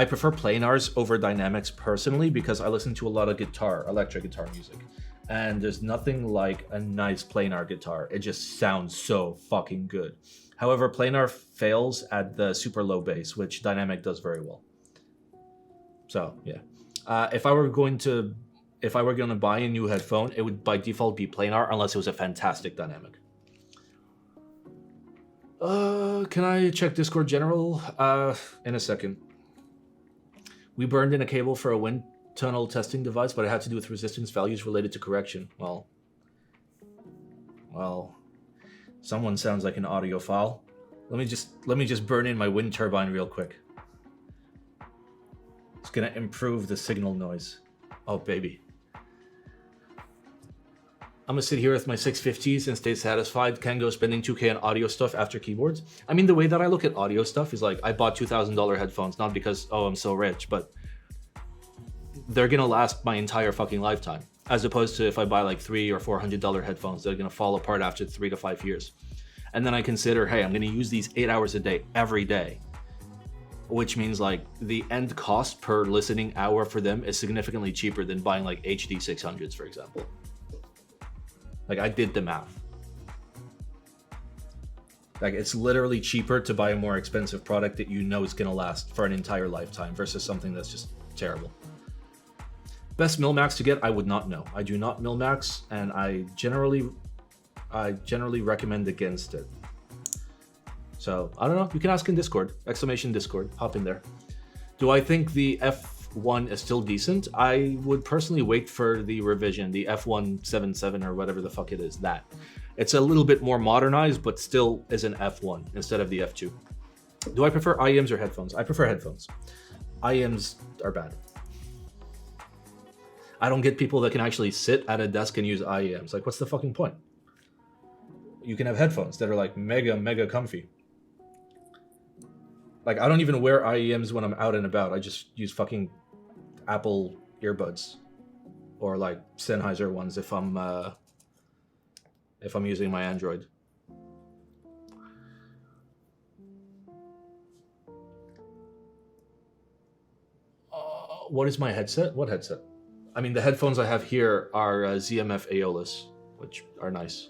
prefer planars over dynamics personally because I listen to a lot of electric guitar music. And there's nothing like a nice planar guitar. It just sounds so fucking good. However, planar fails at the super low bass, which dynamic does very well. So yeah, if I were going to buy a new headphone, it would by default be planar unless it was a fantastic dynamic. Can I check Discord general? In a second. We burned in a cable for a wind tunnel testing device, but it had to do with resistance values related to correction. Well. Someone sounds like an audiophile. Let me just burn in my wind turbine real quick. It's gonna improve the signal noise. Oh baby. I'm gonna sit here with my 650s and stay satisfied. Can go spending 2K on audio stuff after keyboards. I mean, the way that I look at audio stuff is like, I bought $2,000 headphones, not because, oh, I'm so rich, but they're gonna last my entire fucking lifetime. As opposed to if I buy like $300 or $400 headphones, they're gonna fall apart after 3 to 5 years. And then I consider, hey, I'm gonna use these 8 hours a day, every day. Which means like the end cost per listening hour for them is significantly cheaper than buying like HD 600s, for example. Like, I did the math. Like, it's literally cheaper to buy a more expensive product that you know is gonna last for an entire lifetime versus something that's just terrible. Best Milmax to get, I would not know. I do not Milmax, and I generally recommend against it. So, I don't know. You can ask in Discord. !Discord. Hop in there. Do I think the F1 is still decent? I would personally wait for the revision, the F177 or whatever the fuck it is. That. It's a little bit more modernized, but still is an F1 instead of the F2. Do I prefer IEMs or headphones? I prefer headphones. IEMs are bad. I don't get people that can actually sit at a desk and use IEMs. Like, what's the fucking point? You can have headphones that are like mega comfy. Like, I don't even wear IEMs when I'm out and about. I just use fucking Apple earbuds or like Sennheiser ones if I'm using my Android. What is my headset? What headset? I mean, the headphones I have here are ZMF Aeolus, which are nice.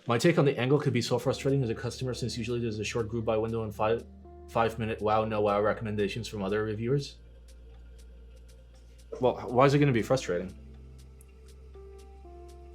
My take on the angle could be so frustrating as a customer, since usually there's a short group buy window and 5-minute wow, no wow recommendations from other reviewers. Well, why is it going to be frustrating?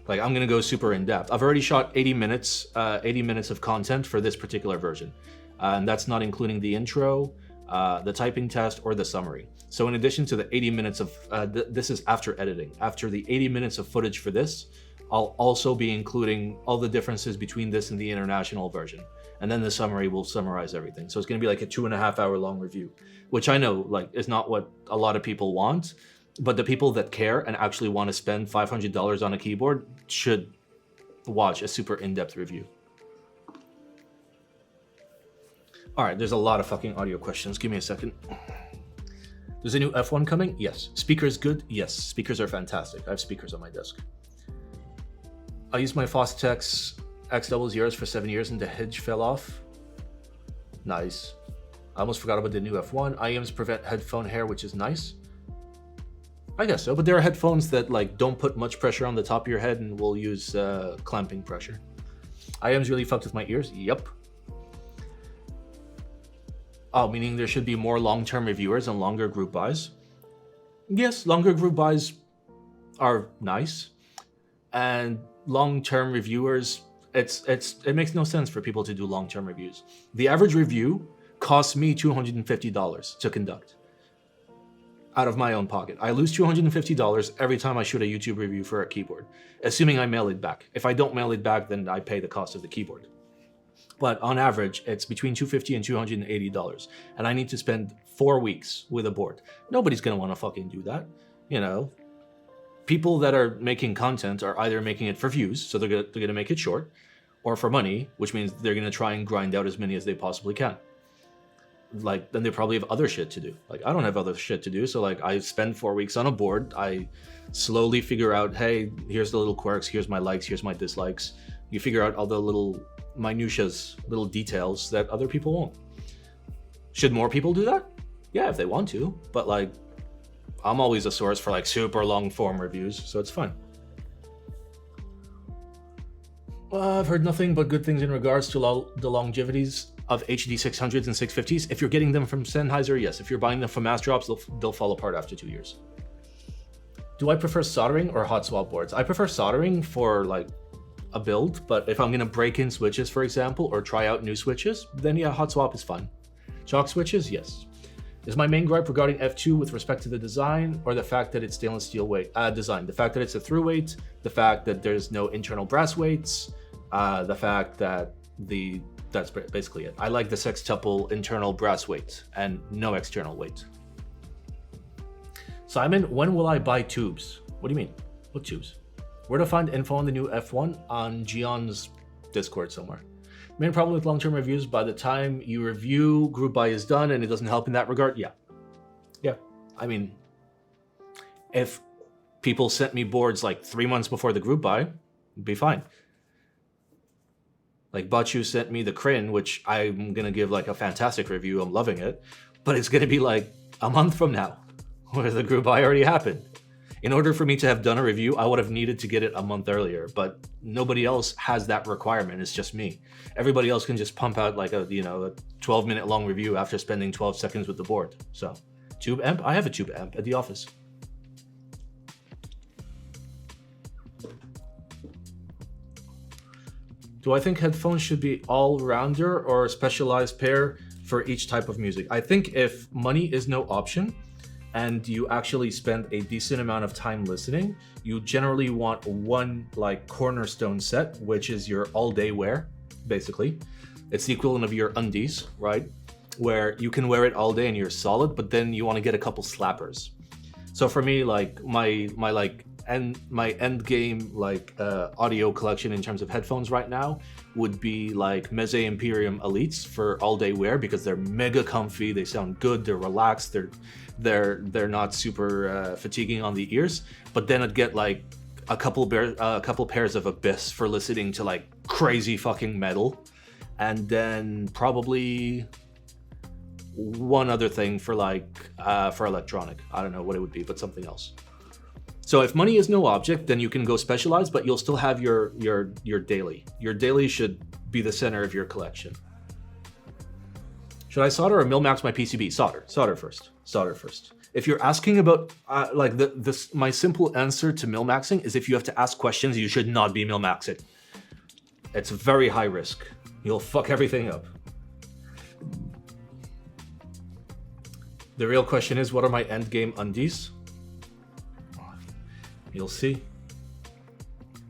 Like, I'm going to go super in depth. I've already shot 80 minutes of content for this particular version. And that's not including the intro, the typing test, or the summary. So in addition to the 80 minutes of, this is after editing. After the 80 minutes of footage for this, I'll also be including all the differences between this and the international version. And then the summary will summarize everything. So it's going to be like a 2.5 hour long review, which I know like is not what a lot of people want, but the people that care and actually want to spend $500 on a keyboard should watch a super in-depth review. All right, there's a lot of fucking audio questions. Give me a second. There's a new F1 coming? Yes. Speakers good? Yes. Speakers are fantastic. I have speakers on my desk. I used my Fostex X00s for 7 years and the hinge fell off. Nice. I almost forgot about the new F1. IEMs prevent headphone hair, which is nice. I guess so, but there are headphones that like don't put much pressure on the top of your head and will use clamping pressure. IEMs really fucked with my ears? Yep. Oh, meaning there should be more long-term reviewers and longer group buys? Yes, longer group buys are nice. And long-term reviewers, it makes no sense for people to do long-term reviews. The average review costs me $250 to conduct out of my own pocket. I lose $250 every time I shoot a YouTube review for a keyboard, assuming I mail it back. If I don't mail it back, then I pay the cost of the keyboard. But on average, it's between $250 and $280. And I need to spend 4 weeks with a board. Nobody's gonna wanna fucking do that, you know? People that are making content are either making it for views, so they're gonna make it short, or for money, which means they're gonna try and grind out as many as they possibly can. Like, then they probably have other shit to do. Like, I don't have other shit to do, so like, I spend 4 weeks on a board, I slowly figure out, hey, here's the little quirks, here's my likes, here's my dislikes. You figure out all the little minutiae, little details that other people won't. Should more people do that? Yeah, if they want to, but like, I'm always a source for like super long form reviews, so it's fine. I've heard nothing but good things in regards to the longevities of HD 600s and 650s. If you're getting them from Sennheiser, yes. If you're buying them from mass drops, they'll fall apart after 2 years. Do I prefer soldering or hot swap boards? I prefer soldering for like a build, but if I'm gonna break in switches, for example, or try out new switches, then yeah, hot swap is fine. Choc switches, yes. Is my main gripe regarding F2 with respect to the design, or the fact that it's stainless steel design? The fact that it's a through weight, the fact that there's no internal brass weights, the fact that that's basically it. I like the sextuple internal brass weight and no external weight. Simon, when will I buy tubes? What do you mean? What tubes? Where to find info on the new F1? On Gion's Discord somewhere. Main problem with long-term reviews, by the time you review, group buy is done and it doesn't help in that regard. Yeah. I mean, if people sent me boards like 3 months before the group buy, it'd be fine. Like Bachu sent me the Kryn, which I'm gonna give like a fantastic review. I'm loving it, but it's gonna be like a month from now, where the group buy already happened. In order for me to have done a review, I would have needed to get it a month earlier, but nobody else has that requirement. It's just me. Everybody else can just pump out like a 12-minute long review after spending 12 seconds with the board. So, tube amp, I have a tube amp at the office. Do I think headphones should be all-rounder or a specialized pair for each type of music? I think if money is no option, and you actually spend a decent amount of time listening, you generally want one like cornerstone set, which is your all-day wear, basically. It's the equivalent of your undies, right? Where you can wear it all day and you're solid, but then you want to get a couple slappers. So for me, like my end game like audio collection in terms of headphones right now would be like Meze Imperium Elites for all day wear, because they're mega comfy, they sound good, they're relaxed, they're not super fatiguing on the ears. But then I'd get like a couple pairs of Abyss for listening to like crazy fucking metal, and then probably one other thing for like for electronic. I don't know what it would be, but something else. So if money is no object, then you can go specialized, but you'll still have your daily. Your daily should be the center of your collection. Should I solder or mil-max my PCB? Solder first. If you're asking about like my simple answer to mil-maxing is if you have to ask questions, you should not be mil-maxing. It's very high risk. You'll fuck everything up. The real question is, what are my endgame undies? You'll see.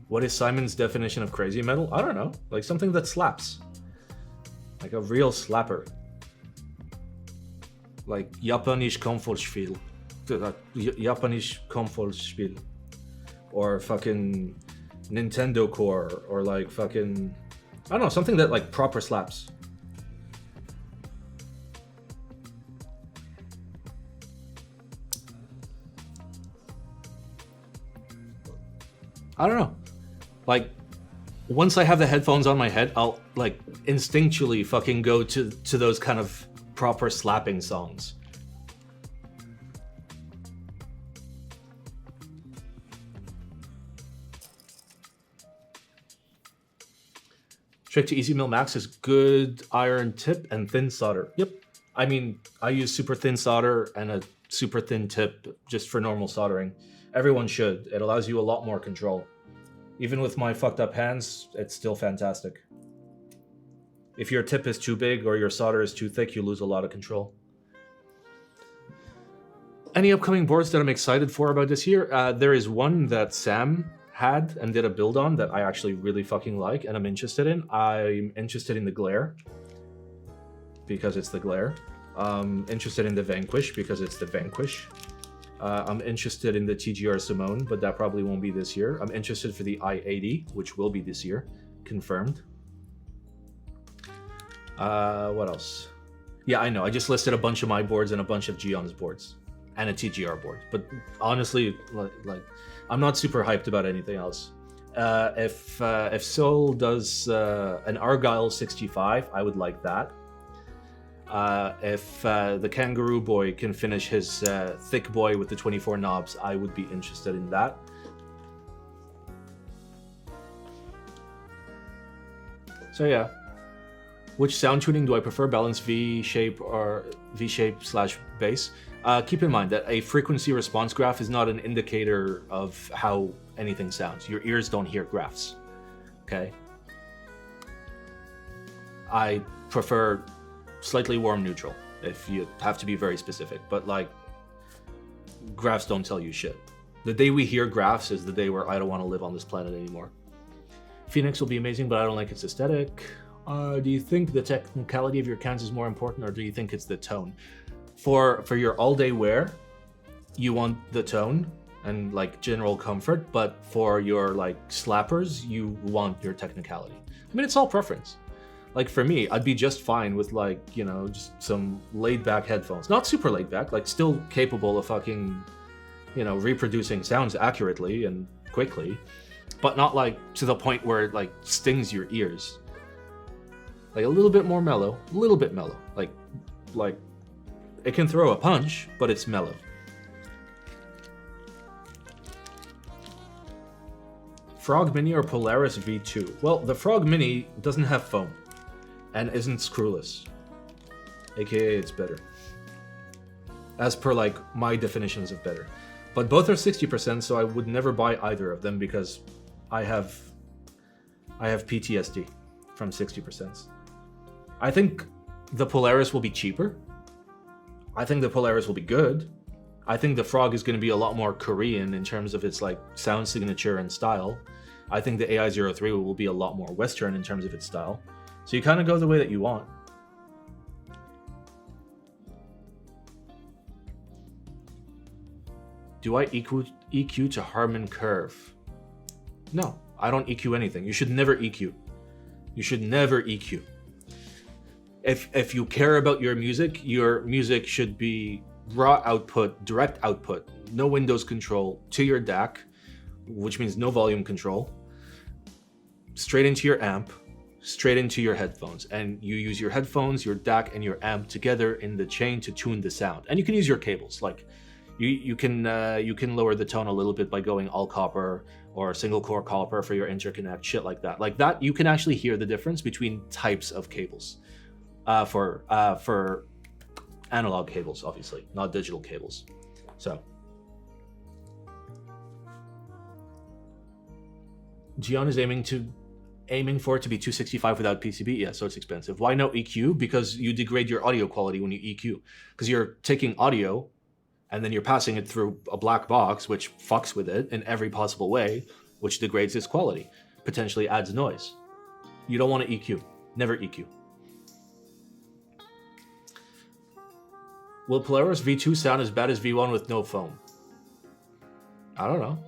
What is Simon's definition of crazy metal? I don't know. Like something that slaps. Like a real slapper. Like Japanisch Komfortspiel. Japanisch Komfortspiel. Or fucking Nintendo Core. Or like fucking... I don't know, something that like proper slaps. I don't know. Like, once I have the headphones on my head, I'll like instinctually fucking go to those kind of proper slapping songs. Straight to easy mil-max is good iron tip and thin solder. Yep. I mean, I use super thin solder and a super thin tip just for normal soldering. Everyone should. It allows you a lot more control. Even with my fucked up hands, it's still fantastic. If your tip is too big or your solder is too thick, you lose a lot of control. Any upcoming boards that I'm excited for about this year? There is one that Sam had and did a build on that I actually really fucking like and I'm interested in. I'm interested in the Glare because it's the Glare. I'm interested in the Vanquish because it's the Vanquish. I'm interested in the TGR Simone, but that probably won't be this year. I'm interested for the I-80, which will be this year, confirmed. What else? Yeah, I know. I just listed a bunch of my boards and a bunch of Gion's boards and a TGR board. But honestly, like I'm not super hyped about anything else. If Soul does an Argyle 65, I would like that. If the Kangaroo Boy can finish his thick boy with the 24 knobs, I would be interested in that. So yeah. Which sound tuning do I prefer, balance V-shape or V-shape/bass? Keep in mind that a frequency response graph is not an indicator of how anything sounds. Your ears don't hear graphs, okay? I prefer slightly warm neutral, if you have to be very specific, but like, graphs don't tell you shit. The day we hear graphs is the day where I don't want to live on this planet anymore. Phoenix will be amazing, but I don't like its aesthetic. Do you think the technicality of your cans is more important, or do you think it's the tone? For your all-day wear, you want the tone and like general comfort, but for your like slappers, you want your technicality. I mean, it's all preference. Like for me, I'd be just fine with like, you know, just some laid-back headphones. Not super laid-back, like still capable of fucking, you know, reproducing sounds accurately and quickly, but not like to the point where it like stings your ears. Like a little bit more mellow, a little bit mellow. Like it can throw a punch, but it's mellow. Frog Mini or Polaris V2? Well, the Frog Mini doesn't have foam and isn't screwless. AKA it's better. As per like my definitions of better. But both are 60%, so I would never buy either of them because I have PTSD from 60%. I think the Polaris will be cheaper. I think the Polaris will be good. I think the Frog is going to be a lot more Korean in terms of its like sound signature and style. I think the AI03 will be a lot more Western in terms of its style. So you kind of go the way that you want. Do I EQ to Harman curve? No, I don't EQ anything. You should never EQ. You should never EQ. If you care about your music should be raw output, direct output, no Windows control to your DAC, which means no volume control, straight into your amp, straight into your headphones. And you use your headphones, your DAC, and your amp together in the chain to tune the sound. And you can use your cables. Like you can lower the tone a little bit by going all copper or single core copper for your interconnect, shit like that. Like that, you can actually hear the difference between types of cables. For analog cables, obviously, not digital cables. So Gion is aiming for it to be 265 without PCB. Yeah, so it's expensive. Why no EQ? Because you degrade your audio quality when you EQ. Because you're taking audio and then you're passing it through a black box, which fucks with it in every possible way, which degrades its quality, potentially adds noise. You don't want to EQ. Never EQ. Will Polaris V2 sound as bad as V1 with no foam? I don't know.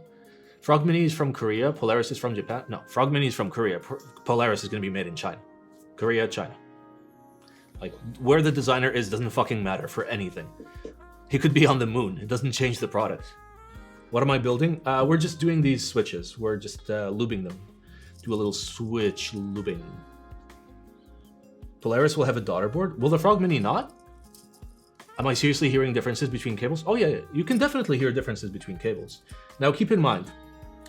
Frog Mini is from Korea. Polaris is from Japan. No, Frog Mini is from Korea. Polaris is going to be made in China. Korea, China. Like, where the designer is doesn't fucking matter for anything. He could be on the moon. It doesn't change the product. What am I building? We're just doing these switches. We're just lubing them. Do a little switch lubing. Polaris will have a daughter board. Will the Frog Mini not? Am I seriously hearing differences between cables? Oh yeah, you can definitely hear differences between cables. Now keep in mind,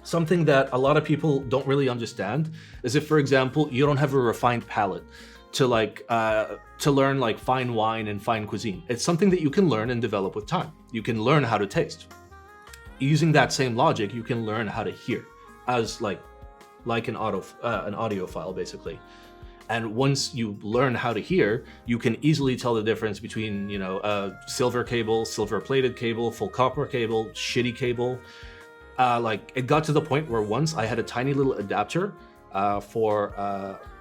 something that a lot of people don't really understand is if, for example, you don't have a refined palate to learn like fine wine and fine cuisine. It's something that you can learn and develop with time. You can learn how to taste. Using that same logic, you can learn how to hear as like an audiophile basically. And once you learn how to hear, you can easily tell the difference between, you know, silver cable, silver plated cable, full copper cable, shitty cable. Like it got to the point where once I had a tiny little adapter for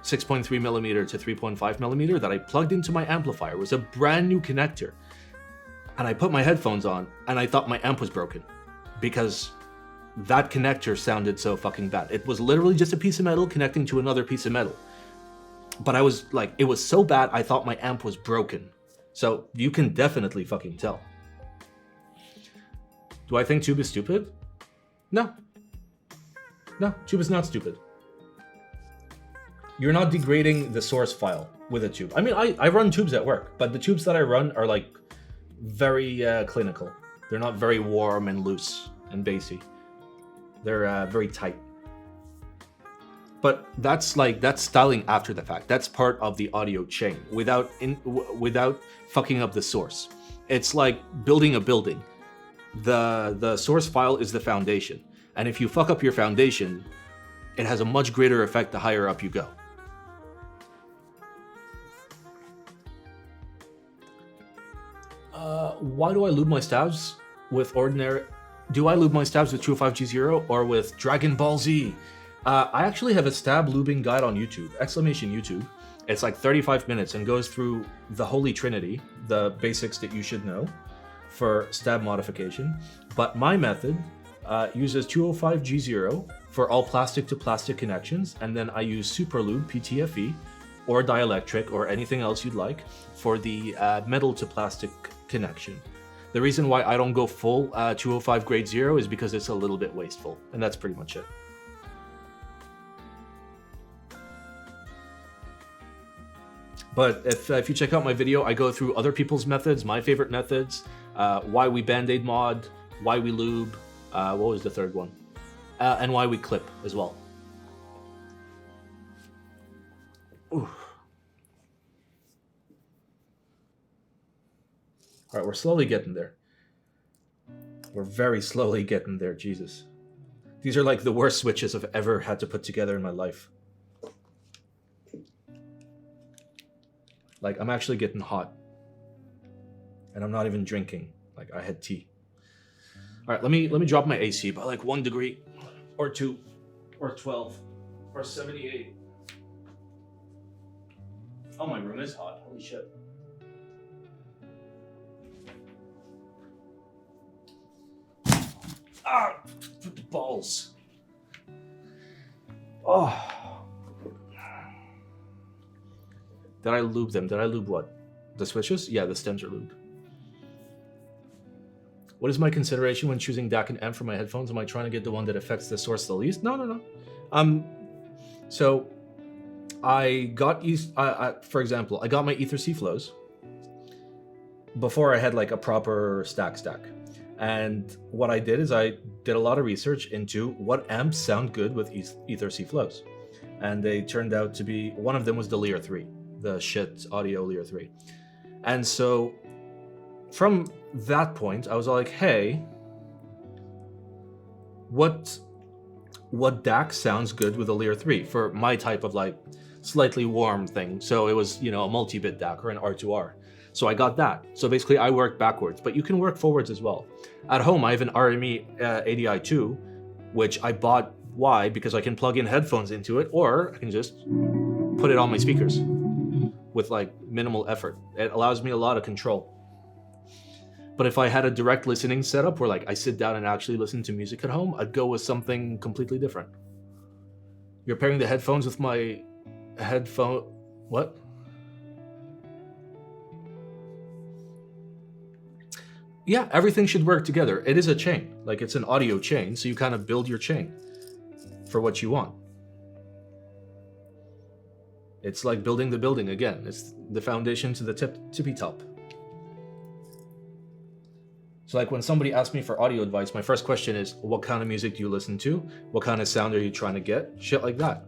6.3 millimeter to 3.5 millimeter that I plugged into my amplifier. It was a brand new connector. And I put my headphones on and I thought my amp was broken because that connector sounded so fucking bad. It was literally just a piece of metal connecting to another piece of metal. But I was like, it was so bad, I thought my amp was broken. So you can definitely fucking tell. Do I think Tube is stupid? No. No, Tube is not stupid. You're not degrading the source file with a tube. I mean, I run tubes at work, but the tubes that I run are like very clinical. They're not very warm and loose and bassy. They're very tight. But that's styling after the fact. That's part of the audio chain without fucking up the source. It's like building a building. The source file is the foundation. And if you fuck up your foundation, it has a much greater effect the higher up you go. Why do I lube my stabs with ordinary... Do I lube my stabs with 205G0 or with Dragon Ball Z? I actually have a stab lubing guide on YouTube, !YouTube. It's like 35 minutes and goes through the Holy Trinity, the basics that you should know for stab modification. But my method uses 205G0 for all plastic to plastic connections, and then I use Superlube PTFE or dielectric or anything else you'd like for the metal to plastic connection. The reason why I don't go full 205 grade 0 is because it's a little bit wasteful, and that's pretty much it. But if you check out my video, I go through other people's methods, my favorite methods, why we Band-Aid mod, why we lube, what was the third one? And why we clip as well. Ooh. All right, we're slowly getting there. We're very slowly getting there, Jesus. These are like the worst switches I've ever had to put together in my life. Like, I'm actually getting hot. And I'm not even drinking. Like, I had tea. All right, let me drop my AC by like 1 degree, or 2, or 12, or 78. Oh, my room is hot. Holy shit. Ah, the balls. Oh. Did I lube them? Did I lube what? The switches? Yeah, the stems are lubed. What is my consideration when choosing DAC and amp for my headphones? Am I trying to get the one that affects the source the least? No. So I got for example, I got my Ether C flows before I had like a proper stack. And what I did is I did a lot of research into what amps sound good with Ether C flows. And they turned out to be, one of them was the Lear 3, the shit audio Lear 3. And so from that point, I was like, hey, what DAC sounds good with a Lear 3 for my type of like slightly warm thing? So it was, a multi-bit DAC or an R2R. So I got that. So basically I worked backwards, but you can work forwards as well. At home, I have an RME ADI2, which I bought. Why? Because I can plug in headphones into it, or I can just put it on my speakers with like minimal effort. It allows me a lot of control. But if I had a direct listening setup where like I sit down and actually listen to music at home, I'd go with something completely different. You're pairing the headphones with my headphone... What? Yeah, everything should work together. It is a chain. Like, it's an audio chain, so you kind of build your chain for what you want. It's like building the building again. It's the foundation to the tippy top. So like when somebody asks me for audio advice, my first question is, what kind of music do you listen to? What kind of sound are you trying to get? Shit like that,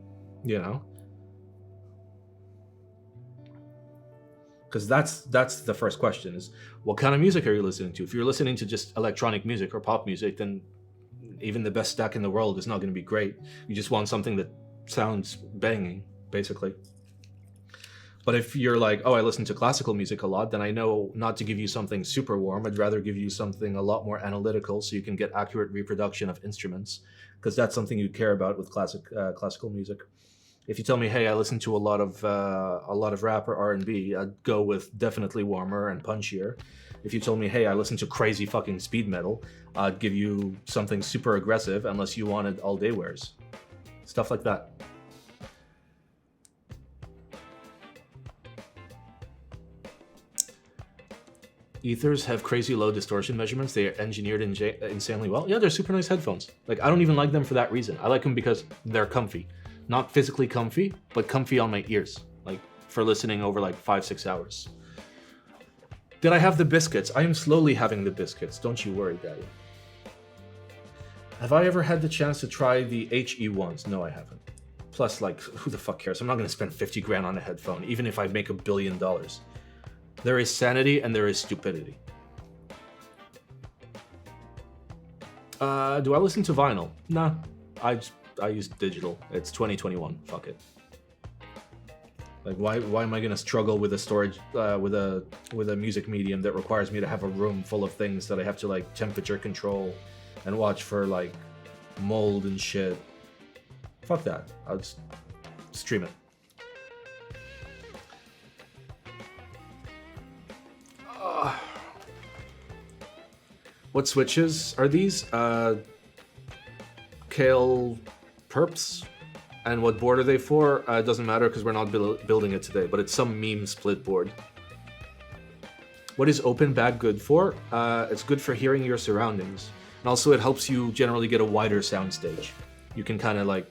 Because that's the first question, is what kind of music are you listening to? If you're listening to just electronic music or pop music, then even the best stack in the world is not going to be great. You just want something that sounds banging, basically. But if you're like, oh, I listen to classical music a lot, then I know not to give you something super warm. I'd rather give you something a lot more analytical so you can get accurate reproduction of instruments, because that's something you care about with classical music. If you tell me, hey, I listen to a lot of rap or R&B, I'd go with definitely warmer and punchier. If you told me, hey, I listen to crazy fucking speed metal, I'd give you something super aggressive, unless you wanted all day wears. Stuff like that. Ethers have crazy low distortion measurements. They are engineered insanely well. Yeah, they're super nice headphones. Like, I don't even like them for that reason. I like them because they're comfy. Not physically comfy, but comfy on my ears, like for listening over like 5-6 hours. Did I have the biscuits? I am slowly having the biscuits. Don't you worry, Daddy. Have I ever had the chance to try the HE ones? No, I haven't. Plus, like, who the fuck cares? I'm not going to spend 50 grand on a headphone, even if I make $1 billion. There is sanity and there is stupidity. Do I listen to vinyl? Nah, I use digital. It's 2021. Fuck it. Like, why am I gonna struggle with a storage with a music medium that requires me to have a room full of things that I have to like temperature control and watch for like mold and shit? Fuck that. I'll just stream it. What switches are these? Kailh perps. And what board are they for? It doesn't matter because we're not building it today, but it's some meme split board. What is open bag good for? It's good for hearing your surroundings. And also it helps you generally get a wider sound stage. You can kind of like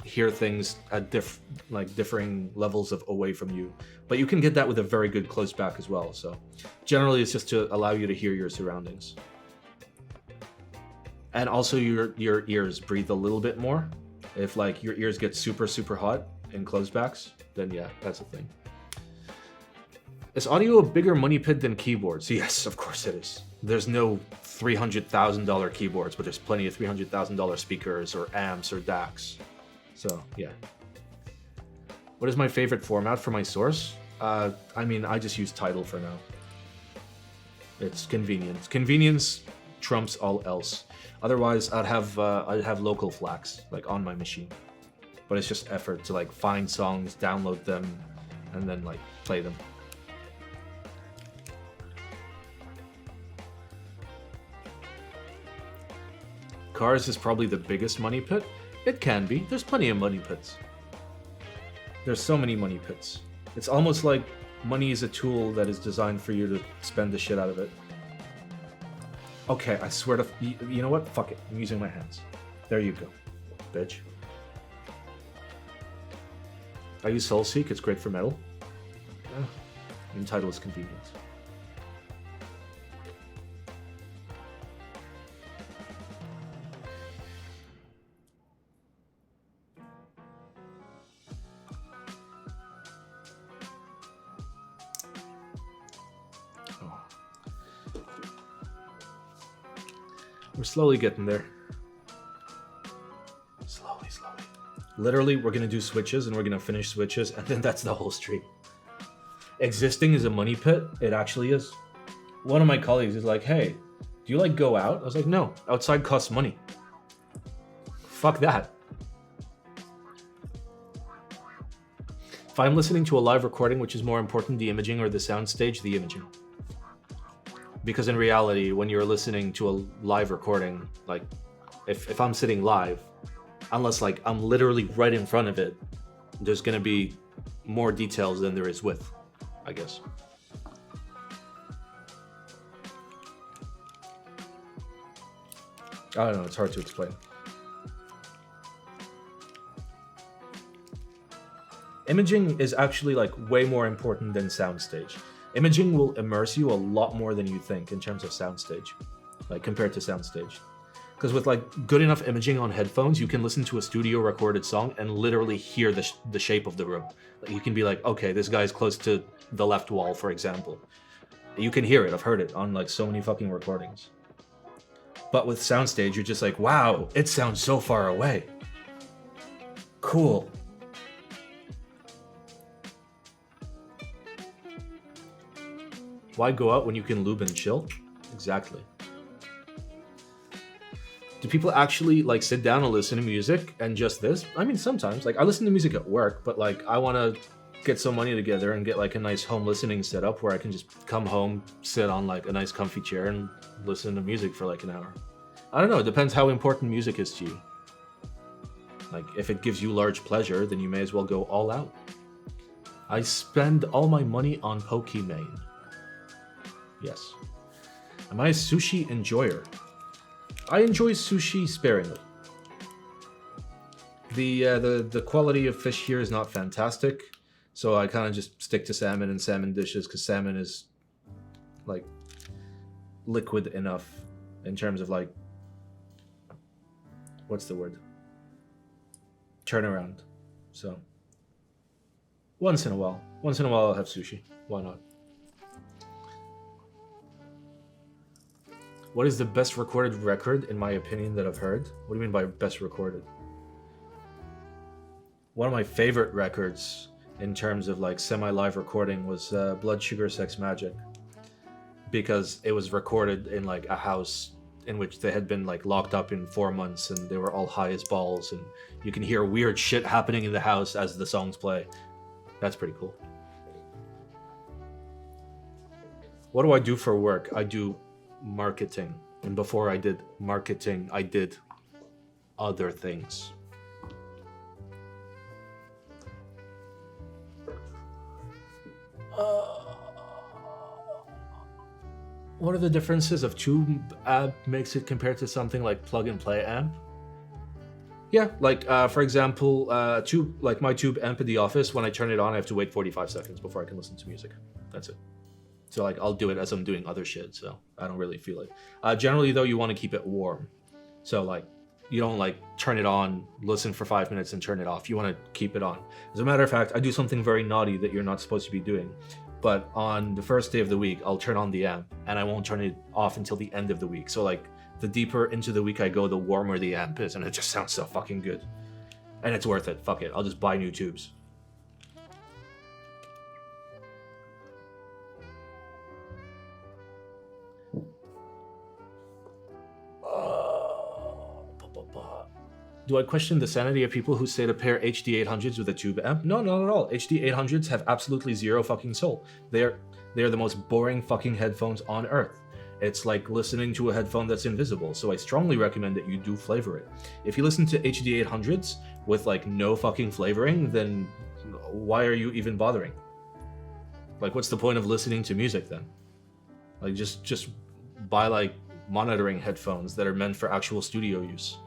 hear things at differing levels of away from you. But you can get that with a very good close back as well. So generally it's just to allow you to hear your surroundings. And also your ears breathe a little bit more. If like your ears get super, super hot in closed backs, then yeah, that's a thing. Is audio a bigger money pit than keyboards? Yes, of course it is. There's no $300,000 keyboards, but there's plenty of $300,000 speakers or amps or DACs. So yeah. What is my favorite format for my source? I mean, I just use Tidal for now. It's convenience. Convenience trumps all else. Otherwise, I'd have local FLACs like on my machine, but it's just effort to like find songs, download them, and then like play them. Cars is probably the biggest money pit. It can be. There's plenty of money pits. There's so many money pits. It's almost like money is a tool that is designed for you to spend the shit out of it. Okay, I swear to... You know what? Fuck it. I'm using my hands. There you go, bitch. I use Soulseek. It's great for metal. Untitled is convenient. We're slowly getting there. Slowly. Literally, we're gonna do switches and we're gonna finish switches, and then that's the whole stream. Existing is a money pit. It actually is. One of my colleagues is like, hey, do you like go out? I was like, no, outside costs money. Fuck that. If I'm listening to a live recording, which is more important, the imaging or the sound stage, the imaging. Because in reality, when you're listening to a live recording, like if I'm sitting live, unless like I'm literally right in front of it, there's gonna be more details than there is width, I guess. I don't know, it's hard to explain. Imaging is actually like way more important than soundstage. Imaging will immerse you a lot more than you think in terms of soundstage, like compared to soundstage. Because with like good enough imaging on headphones, you can listen to a studio recorded song and literally hear the shape of the room. Like you can be like, okay, this guy's close to the left wall, for example. You can hear it. I've heard it on like so many fucking recordings. But with soundstage, you're just like, wow, it sounds so far away. Cool. Why go out when you can lube and chill? Exactly. Do people actually like sit down and listen to music and just this? I mean, sometimes. Like I listen to music at work, but like I want to get some money together and get like a nice home listening setup where I can just come home, sit on like a nice comfy chair and listen to music for like an hour. I don't know. It depends how important music is to you. Like if it gives you large pleasure, then you may as well go all out. I spend all my money on Pokimane. Yes. Am I a sushi enjoyer? I enjoy sushi sparingly. The quality of fish here is not fantastic, so I kind of just stick to salmon and salmon dishes because salmon is like liquid enough in terms of like what's the word? Turnaround. So once in a while I'll have sushi. Why not? What is the best recorded record, in my opinion, that I've heard? What do you mean by best recorded? One of my favorite records in terms of like semi-live recording was Blood Sugar Sex Magic, because it was recorded in like a house in which they had been like locked up in 4 months and they were all high as balls, and you can hear weird shit happening in the house as the songs play. That's pretty cool. What do I do for work? I do marketing, and before I did marketing, I did other things. What are the differences of tube amp makes it compared to something like plug and play amp? Yeah, like for example, tube, like my tube amp in the office, when I turn it on, I have to wait 45 seconds before I can listen to music. That's it. So like I'll do it as I'm doing other shit, so I don't really feel it. Generally though, you want to keep it warm. So like you don't like turn it on, listen for 5 minutes and turn it off. You want to keep it on. As a matter of fact, I do something very naughty that you're not supposed to be doing. But on the first day of the week, I'll turn on the amp and I won't turn it off until the end of the week. So like the deeper into the week I go, the warmer the amp is, and it just sounds so fucking good. And it's worth it. Fuck it. I'll just buy new tubes. Do I question the sanity of people who say to pair HD800s with a tube amp? No, not at all. HD800s have absolutely zero fucking soul. They're the most boring fucking headphones on earth. It's like listening to a headphone that's invisible, so I strongly recommend that you do flavor it. If you listen to HD800s with like no fucking flavoring, then why are you even bothering? Like, what's the point of listening to music then? Like, just buy like monitoring headphones that are meant for actual studio use.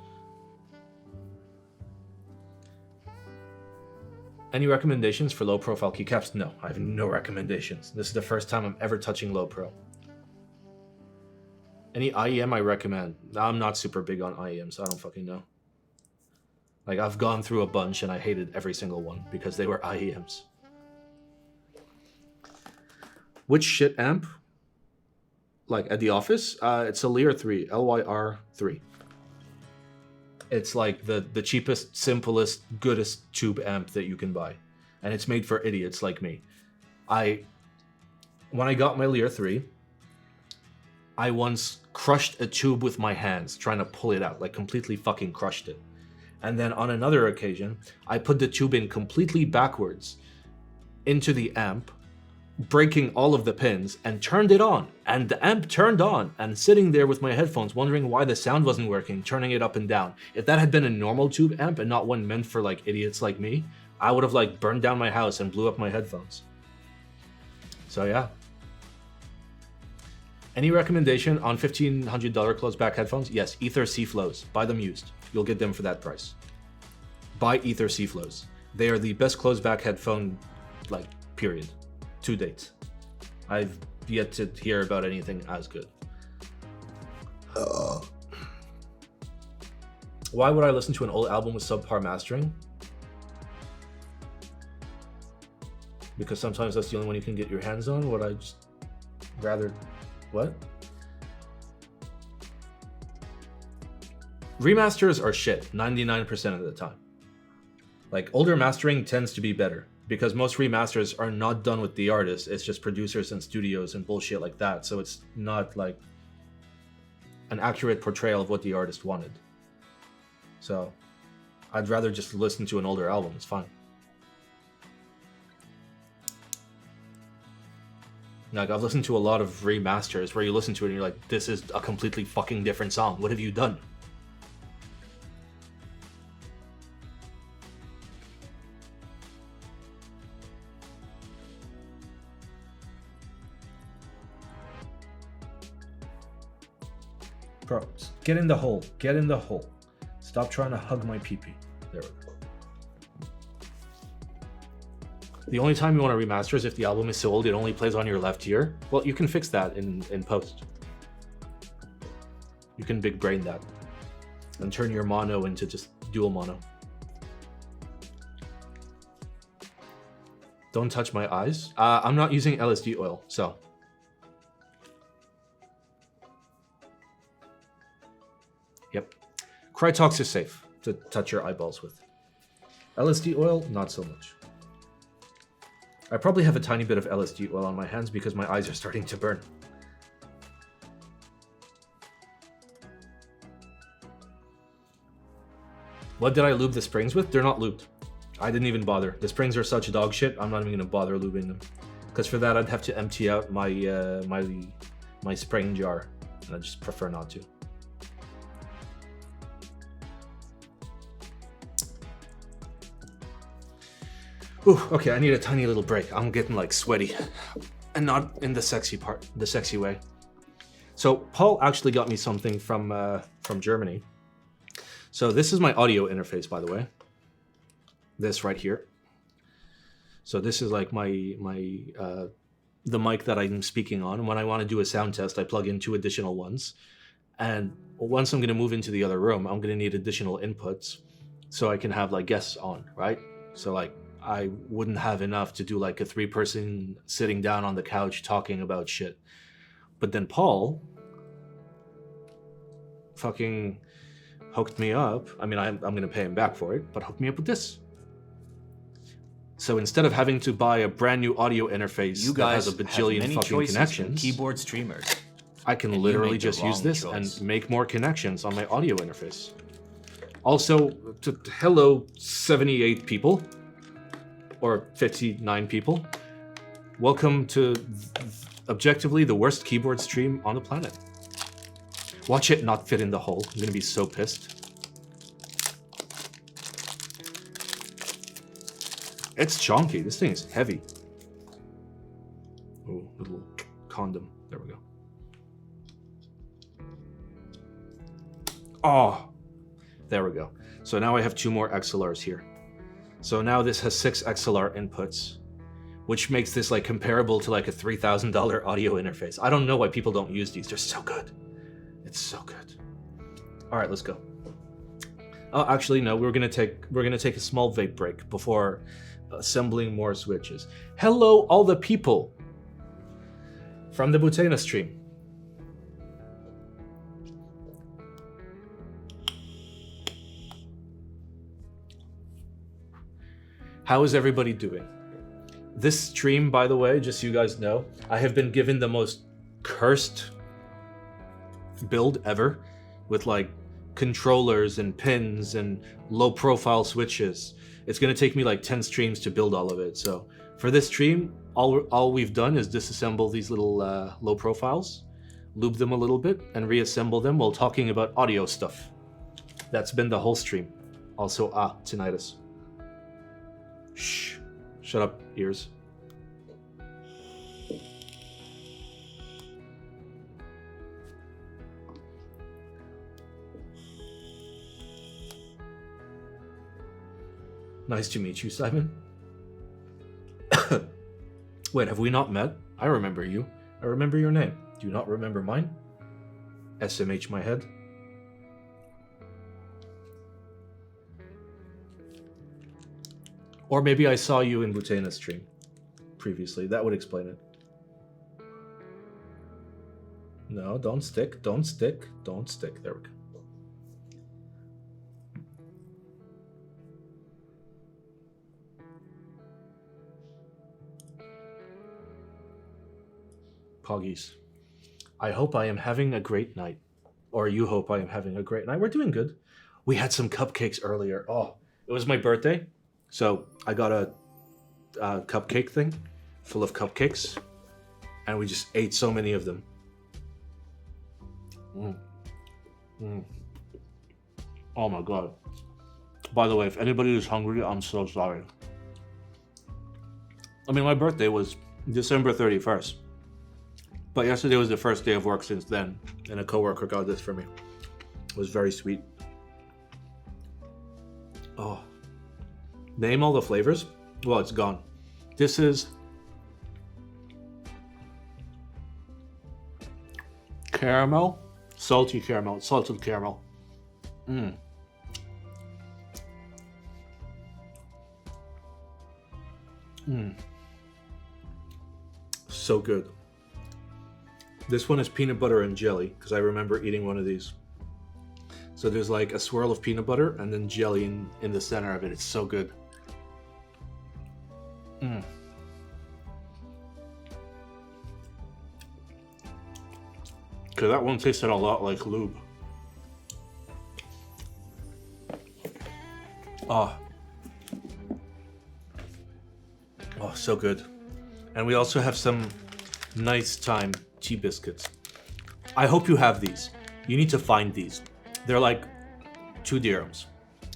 Any recommendations for low profile keycaps? No, I have no recommendations. This is the first time I'm ever touching low pro. Any IEM I recommend? I'm not super big on IEM, so I don't fucking know. Like, I've gone through a bunch and I hated every single one because they were IEMs. Which shit amp? Like, at the office? It's a Lyr 3, LYR 3. It's like the cheapest, simplest, goodest tube amp that you can buy. And it's made for idiots like me. When I got my Lyr 3, I once crushed a tube with my hands trying to pull it out, like completely fucking crushed it. And then on another occasion, I put the tube in completely backwards into the amp, breaking all of the pins, and turned it on. And the amp turned on, and sitting there with my headphones wondering why the sound wasn't working, turning it up and down. If that had been a normal tube amp and not one meant for like idiots like me, I would have like burned down my house and blew up my headphones. So yeah. Any recommendation on $1,500 closed back headphones? Yes, Ether C-Flows. Buy them used. You'll get them for that price. Buy Ether C-Flows. They are the best closed back headphone, like, period. To date. I've yet to hear about anything as good. Why would I listen to an old album with subpar mastering? Because sometimes that's the only one you can get your hands on. Would I just rather... What? Remasters are shit 99% of the time. Like, older mastering tends to be better because most remasters are not done with the artist. It's just producers and studios and bullshit like that. So it's not like an accurate portrayal of what the artist wanted. So I'd rather just listen to an older album. It's fine. Like, I've listened to a lot of remasters where you listen to it and you're like, this is a completely fucking different song. What have you done? Bro, get in the hole. Get in the hole. Stop trying to hug my pee-pee. There we go. The only time you want to remaster is if the album is so old it only plays on your left ear. Well, you can fix that in post. You can big brain that and turn your mono into just dual mono. Don't touch my eyes. I'm not using LSD oil, so. Yep. Crytox is safe to touch your eyeballs with. LSD oil, not so much. I probably have a tiny bit of LSD oil on my hands because my eyes are starting to burn. What did I lube the springs with? They're not lubed. I didn't even bother. The springs are such dog shit, I'm not even gonna bother lubing them. Because for that I'd have to empty out my my spring jar, and I just prefer not to. Ooh, okay, I need a tiny little break. I'm getting like sweaty, and not in the sexy part, the sexy way. So Paul actually got me something from Germany. So this is my audio interface, by the way. This right here. So this is like the mic that I'm speaking on. And when I want to do a sound test, I plug in 2 additional ones. And once I'm going to move into the other room, I'm going to need additional inputs so I can have like guests on, right? So like, I wouldn't have enough to do like a 3-person sitting down on the couch talking about shit. But then Paul fucking hooked me up. I mean, I'm going to pay him back for it, but hooked me up with this. So instead of having to buy a brand new audio interface that has a bajillion fucking connections, keyboard streamers, I can literally just use this and make more connections on my audio interface. Also, hello 78 people, or 59 people. Welcome to objectively the worst keyboard stream on the planet. Watch it not fit in the hole. I'm gonna be so pissed. It's chunky. This thing is heavy. Oh, little condom. There we go. Oh, there we go. So now I have 2 more XLRs here. So now this has 6 XLR inputs, which makes this like comparable to like a $3,000 audio interface. I don't know why people don't use these. They're so good. It's so good. All right, let's go. Oh, actually, no. We're gonna take a small vape break before assembling more switches. Hello, all the people from the Butena stream. How is everybody doing? This stream, by the way, just so you guys know, I have been given the most cursed build ever with like controllers and pins and low profile switches. It's gonna take me like 10 streams to build all of it. So for this stream, all we've done is disassemble these little low profiles, lube them a little bit, and reassemble them while talking about audio stuff. That's been the whole stream. Also, tinnitus. Shh. Shut up, ears. Nice to meet you, Simon. Wait, have we not met? I remember you. I remember your name. Do you not remember mine? SMH my head. Or maybe I saw you in Butena's stream previously. That would explain it. No, don't stick. Don't stick. Don't stick. There we go. Poggies. I hope I am having a great night. Or you hope I am having a great night. We're doing good. We had some cupcakes earlier. Oh, it was my birthday. So I got a cupcake thing full of cupcakes. And we just ate so many of them. Oh my god. By the way, if anybody is hungry, I'm so sorry. I mean, my birthday was December 31st. But yesterday was the first day of work since then, and a coworker got this for me. It was very sweet. Oh. Name all the flavors? Well, it's gone. This is caramel, salty caramel, salted caramel. So good. This one is peanut butter and jelly, because I remember eating one of these. So there's like a swirl of peanut butter and then jelly in the center of it. It's so good. Because that one tasted a lot like lube. Oh, so good. And we also have some nice time tea biscuits. I hope you have these. You need to find these. They're like 2 dirhams.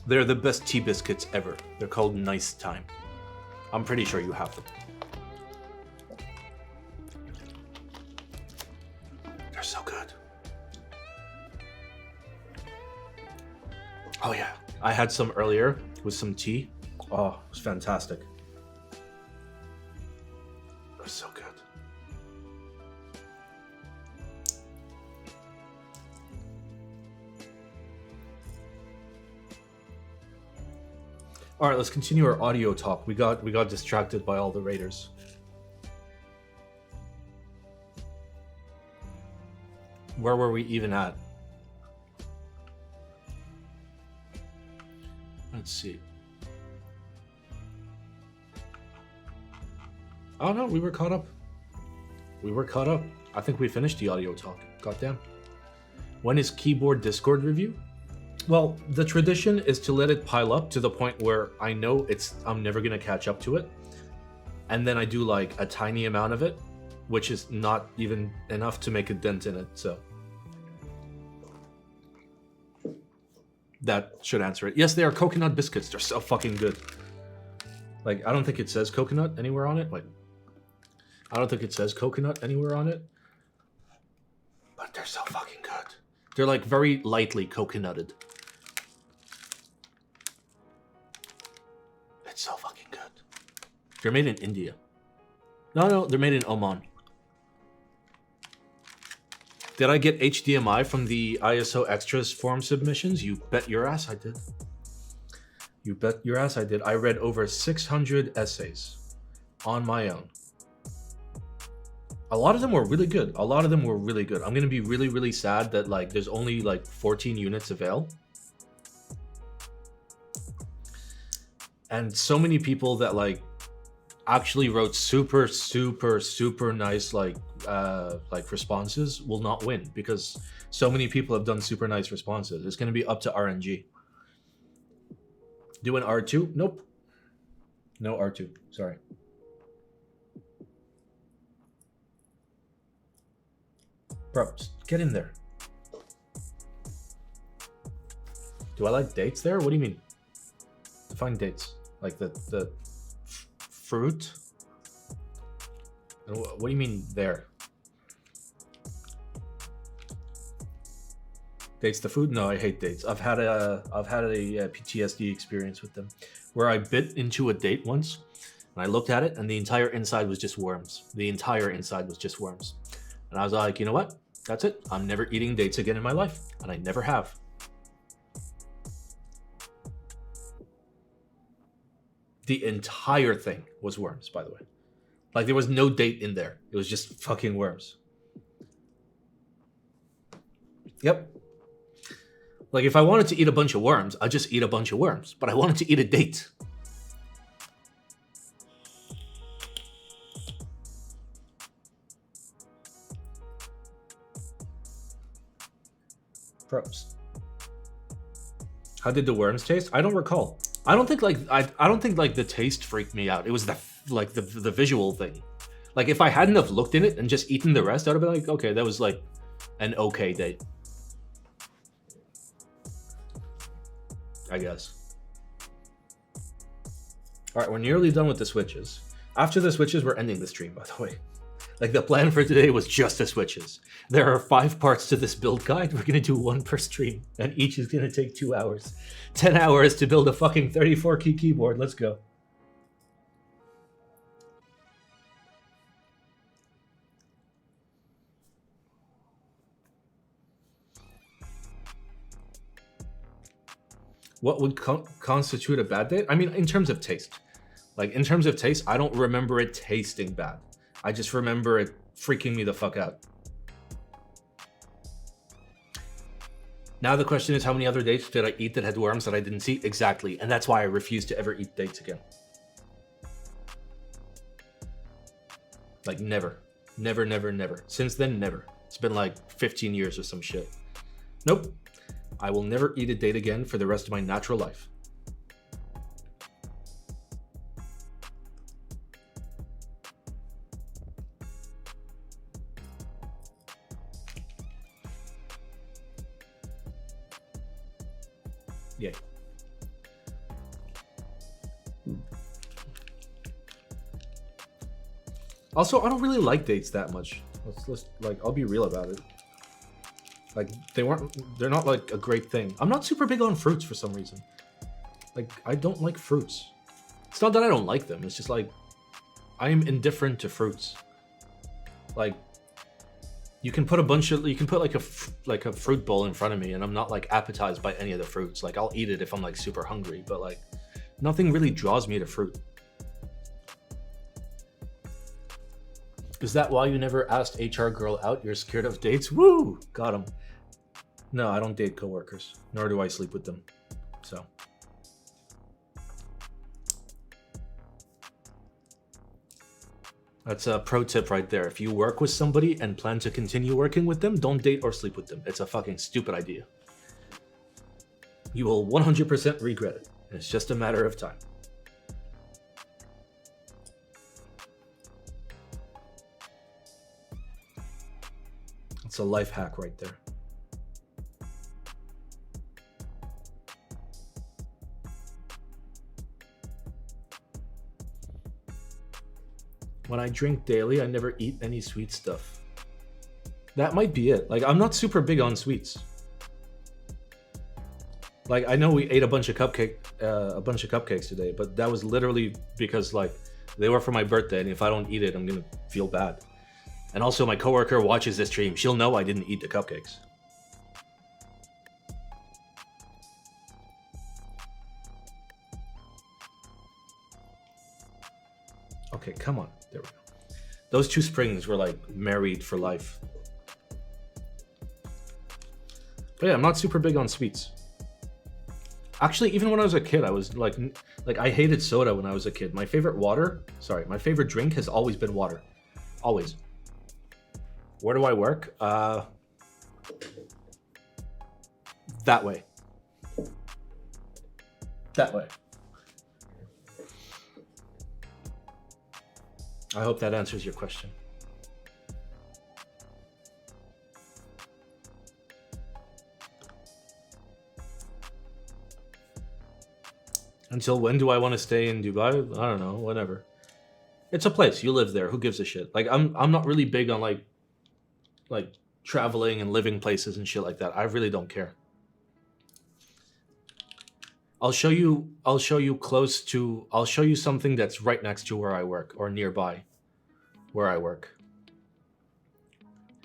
They're the best tea biscuits ever. They're called Nice Time. I'm pretty sure you have them. They're so good. Oh yeah, I had some earlier with some tea. Oh, it was fantastic. It was so good. All right, let's continue our audio talk. We got distracted by all the raiders. Where were we even at? Let's see. Oh no, we were caught up. We were caught up. I think we finished the audio talk. Goddamn. When is keyboard Discord review? Well, the tradition is to let it pile up to the point where I know I'm never gonna catch up to it. And then I do like a tiny amount of it, which is not even enough to make a dent in it, so. That should answer it. Yes, they are coconut biscuits. They're so fucking good. Like, I don't think it says coconut anywhere on it. Like, I don't think it says coconut anywhere on it. But they're so fucking good. They're like very lightly coconutted. It's so fucking good. They're made in India. No, they're made in Oman. Did I get HDMI from the ISO Extras form submissions? You bet your ass I did. You bet your ass I did. I read over 600 essays on my own. A lot of them were really good. I'm going to be really, really sad that like there's only like 14 units avail. And so many people that like actually wrote super, super, super nice like responses will not win because so many people have done super nice responses. It's going to be up to RNG. Do an R2? Nope. No R2. Sorry. Bro, just get in there. Do I like dates there? What do you mean? Define dates. Like the fruit? What do you mean there? Dates the food? No, I hate dates. I've had a PTSD experience with them, where I bit into a date once, and I looked at it, and the entire inside was just worms. The entire inside was just worms, and I was like, you know what? That's it. I'm never eating dates again in my life, and I never have. The entire thing was worms, by the way. Like there was no date in there. It was just fucking worms. Yep. Like if I wanted to eat a bunch of worms, I'd just eat a bunch of worms. But I wanted to eat a date. Props. How did the worms taste? I don't recall. I don't think like the taste freaked me out. It was the visual thing. Like if I hadn't have looked in it and just eaten the rest, I'd have been like, okay, that was like an okay date. I guess. All right, we're nearly done with the switches. After the switches, we're ending the stream, by the way. Like the plan for today was just the switches. There are 5 parts to this build guide. We're gonna do 1 per stream, and each is gonna take 2 hours. 10 hours to build a fucking 34 key keyboard. Let's go. What would constitute a bad date? I mean, in terms of taste. Like, in terms of taste, I don't remember it tasting bad. I just remember it freaking me the fuck out. Now the question is, how many other dates did I eat that had worms that I didn't see? Exactly, and that's why I refuse to ever eat dates again. Like, never. Never, never, never. Since then, never. It's been like 15 years or some shit. Nope. I will never eat a date again for the rest of my natural life. Yay. Also, I don't really like dates that much. Let's like, I'll be real about it. Like, they're not like a great thing. I'm not super big on fruits for some reason. Like, I don't like fruits. It's not that I don't like them. It's just like, I am indifferent to fruits. Like, you can put like a fruit bowl in front of me and I'm not like appetized by any of the fruits. Like, I'll eat it if I'm like super hungry, but like, nothing really draws me to fruit. Is that why you never asked HR girl out? You're scared of dates? Woo! Got him. No, I don't date coworkers, nor do I sleep with them. So. That's a pro tip right there. If you work with somebody and plan to continue working with them, don't date or sleep with them. It's a fucking stupid idea. You will 100% regret it. It's just a matter of time. It's a life hack right there. When I drink daily, I never eat any sweet stuff. That might be it. Like, I'm not super big on sweets. Like, I know we ate a bunch of cupcakes today, but that was literally because, like, they were for my birthday, and if I don't eat it, I'm gonna feel bad. And also, my coworker watches this stream. She'll know I didn't eat the cupcakes. Okay, come on. There we go. Those two springs were, like, married for life. But yeah, I'm not super big on sweets. Actually, even when I was a kid, I was like I hated soda when I was a kid. My favorite drink has always been water. Always. Where do I work? That way. That way. I hope that answers your question. Until when do I want to stay in Dubai? I don't know, whatever. It's a place. You live there. Who gives a shit? Like, I'm not really big on like traveling and living places and shit like that. I really don't care. I'll show you something that's right next to where I work or nearby where I work.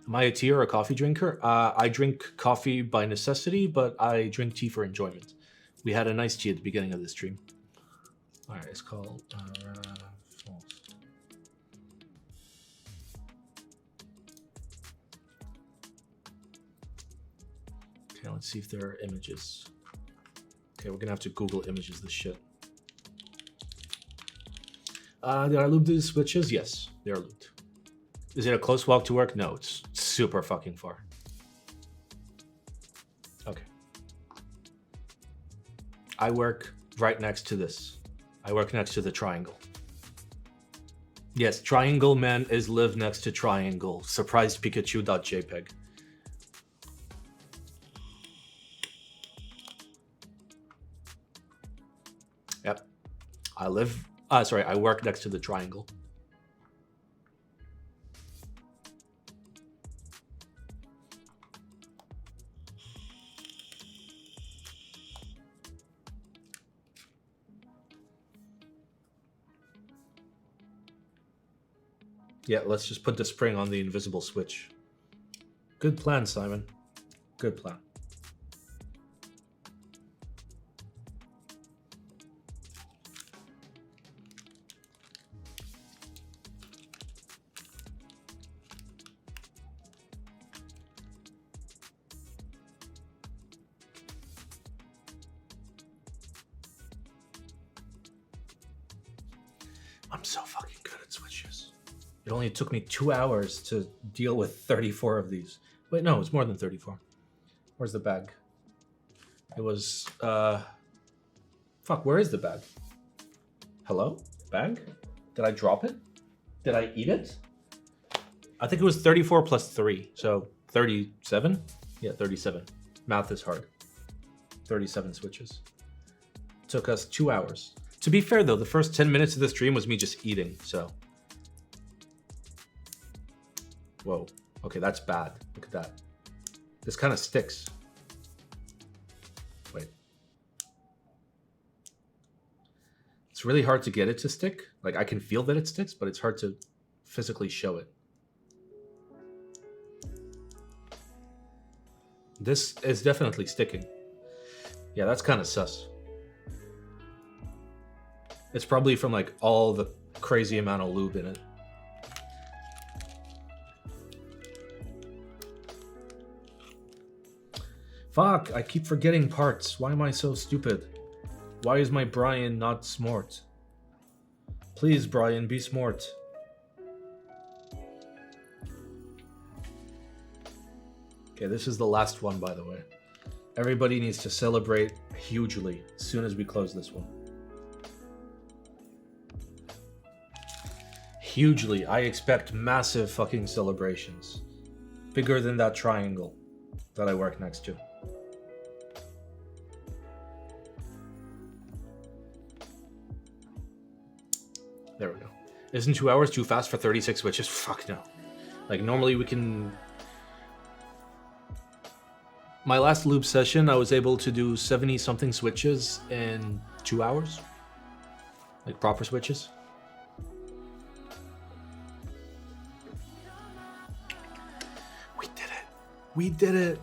Am I a tea or a coffee drinker? I drink coffee by necessity, but I drink tea for enjoyment. We had a nice tea at the beginning of the stream. All right, it's called false. Okay, let's see if there are images. Okay, we're gonna have to Google images this shit. Did I lube these switches? Yes, they are lubed. Is it a close walk to work? No, it's super fucking far. Okay. I work right next to this. I work next to the triangle. Yes, Triangle Man is live next to Triangle. Surprised Pikachu.jpg. Yep. I work next to the triangle. Yeah, let's just put the spring on the invisible switch. Good plan, Simon. Good plan. I'm so fucking good at switches. It only took me 2 hours to deal with 34 of these. Wait, no, it's more than 34. Where's the bag? It was, fuck, where is the bag? Hello? Bag? Did I drop it? Did I eat it? I think it was 34 plus 3, so 37? Yeah, 37. Math is hard. 37 switches. Took us 2 hours. To be fair, though, the first 10 minutes of the stream was me just eating, so... Whoa. Okay, that's bad. Look at that. This kind of sticks. Wait. It's really hard to get it to stick. Like, I can feel that it sticks, but it's hard to physically show it. This is definitely sticking. Yeah, that's kind of sus. It's probably from, like, all the crazy amount of lube in it. Fuck, I keep forgetting parts. Why am I so stupid? Why is my Brian not smart? Please, Brian, be smart. Okay, this is the last one, by the way. Everybody needs to celebrate hugely as soon as we close this one. Hugely. I expect massive fucking celebrations. Bigger than that triangle that I work next to. There we go. Isn't 2 hours too fast for 36 switches? Fuck no. Like, normally we can... My last loop session, I was able to do 70-something switches in 2 hours. Like, proper switches. We did it. We did it.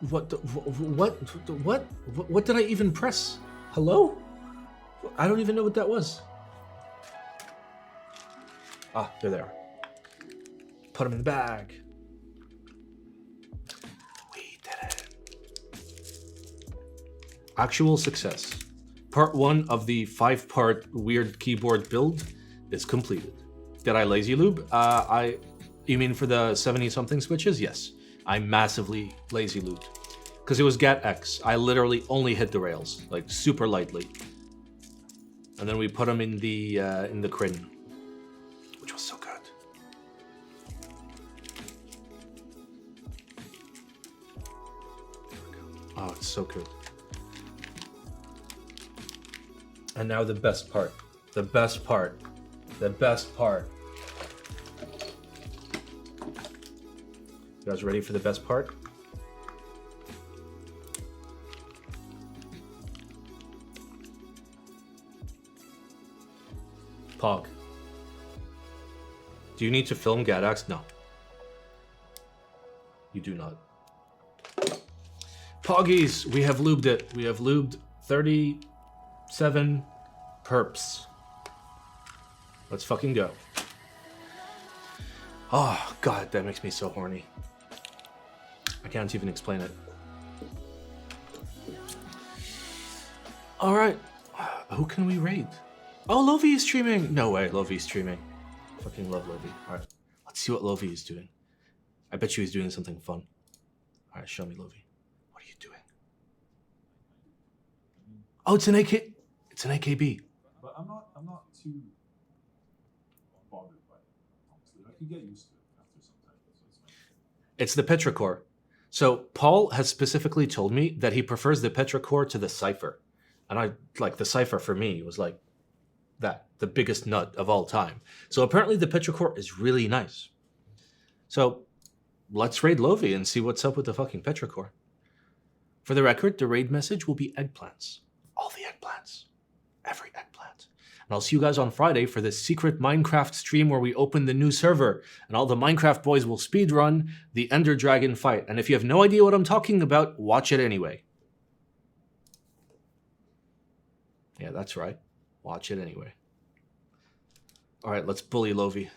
What did I even press? Hello? I don't even know what that was. Ah, there they are. Put them in the bag. We did it. Actual success. Part 1 of the 5-part weird keyboard build is completed. Did I lazy lube? You mean for the 70-something switches? Yes. I massively lazy lubed. Because it was GAT X. I literally only hit the rails, like super lightly. And then we put them in the crin. Which was so good. Oh, it's so good. And now the best part. The best part. The best part. You guys ready for the best part? Pog. Do you need to film Gadax? No. You do not. Poggies, we have lubed it. We have lubed 37 perps. Let's fucking go. Oh, God, that makes me so horny. I can't even explain it. All right. Who can we raid? Oh, Lovey is streaming. No way, Lovey's streaming. Fucking love Lovey. All right, let's see what Lovey is doing. I bet you he's doing something fun. All right, show me, Lovey. What are you doing? Oh, it's an AK. It's an AKB. But I'm not too bothered by it. Honestly, I can get used to it after some time. So it's fine. It's the Petrichor. So Paul has specifically told me that he prefers the Petrichor to the Cypher, and I like the Cypher for me was like that, the biggest nut of all time. So apparently the Petrichor is really nice. So let's raid Lovey and see what's up with the fucking Petrichor. For the record, the raid message will be eggplants. All the eggplants. Every eggplant. And I'll see you guys on Friday for the secret Minecraft stream where we open the new server and all the Minecraft boys will speedrun the Ender Dragon fight. And if you have no idea what I'm talking about, watch it anyway. Yeah, that's right. Watch it anyway. All right, let's bully Lovey.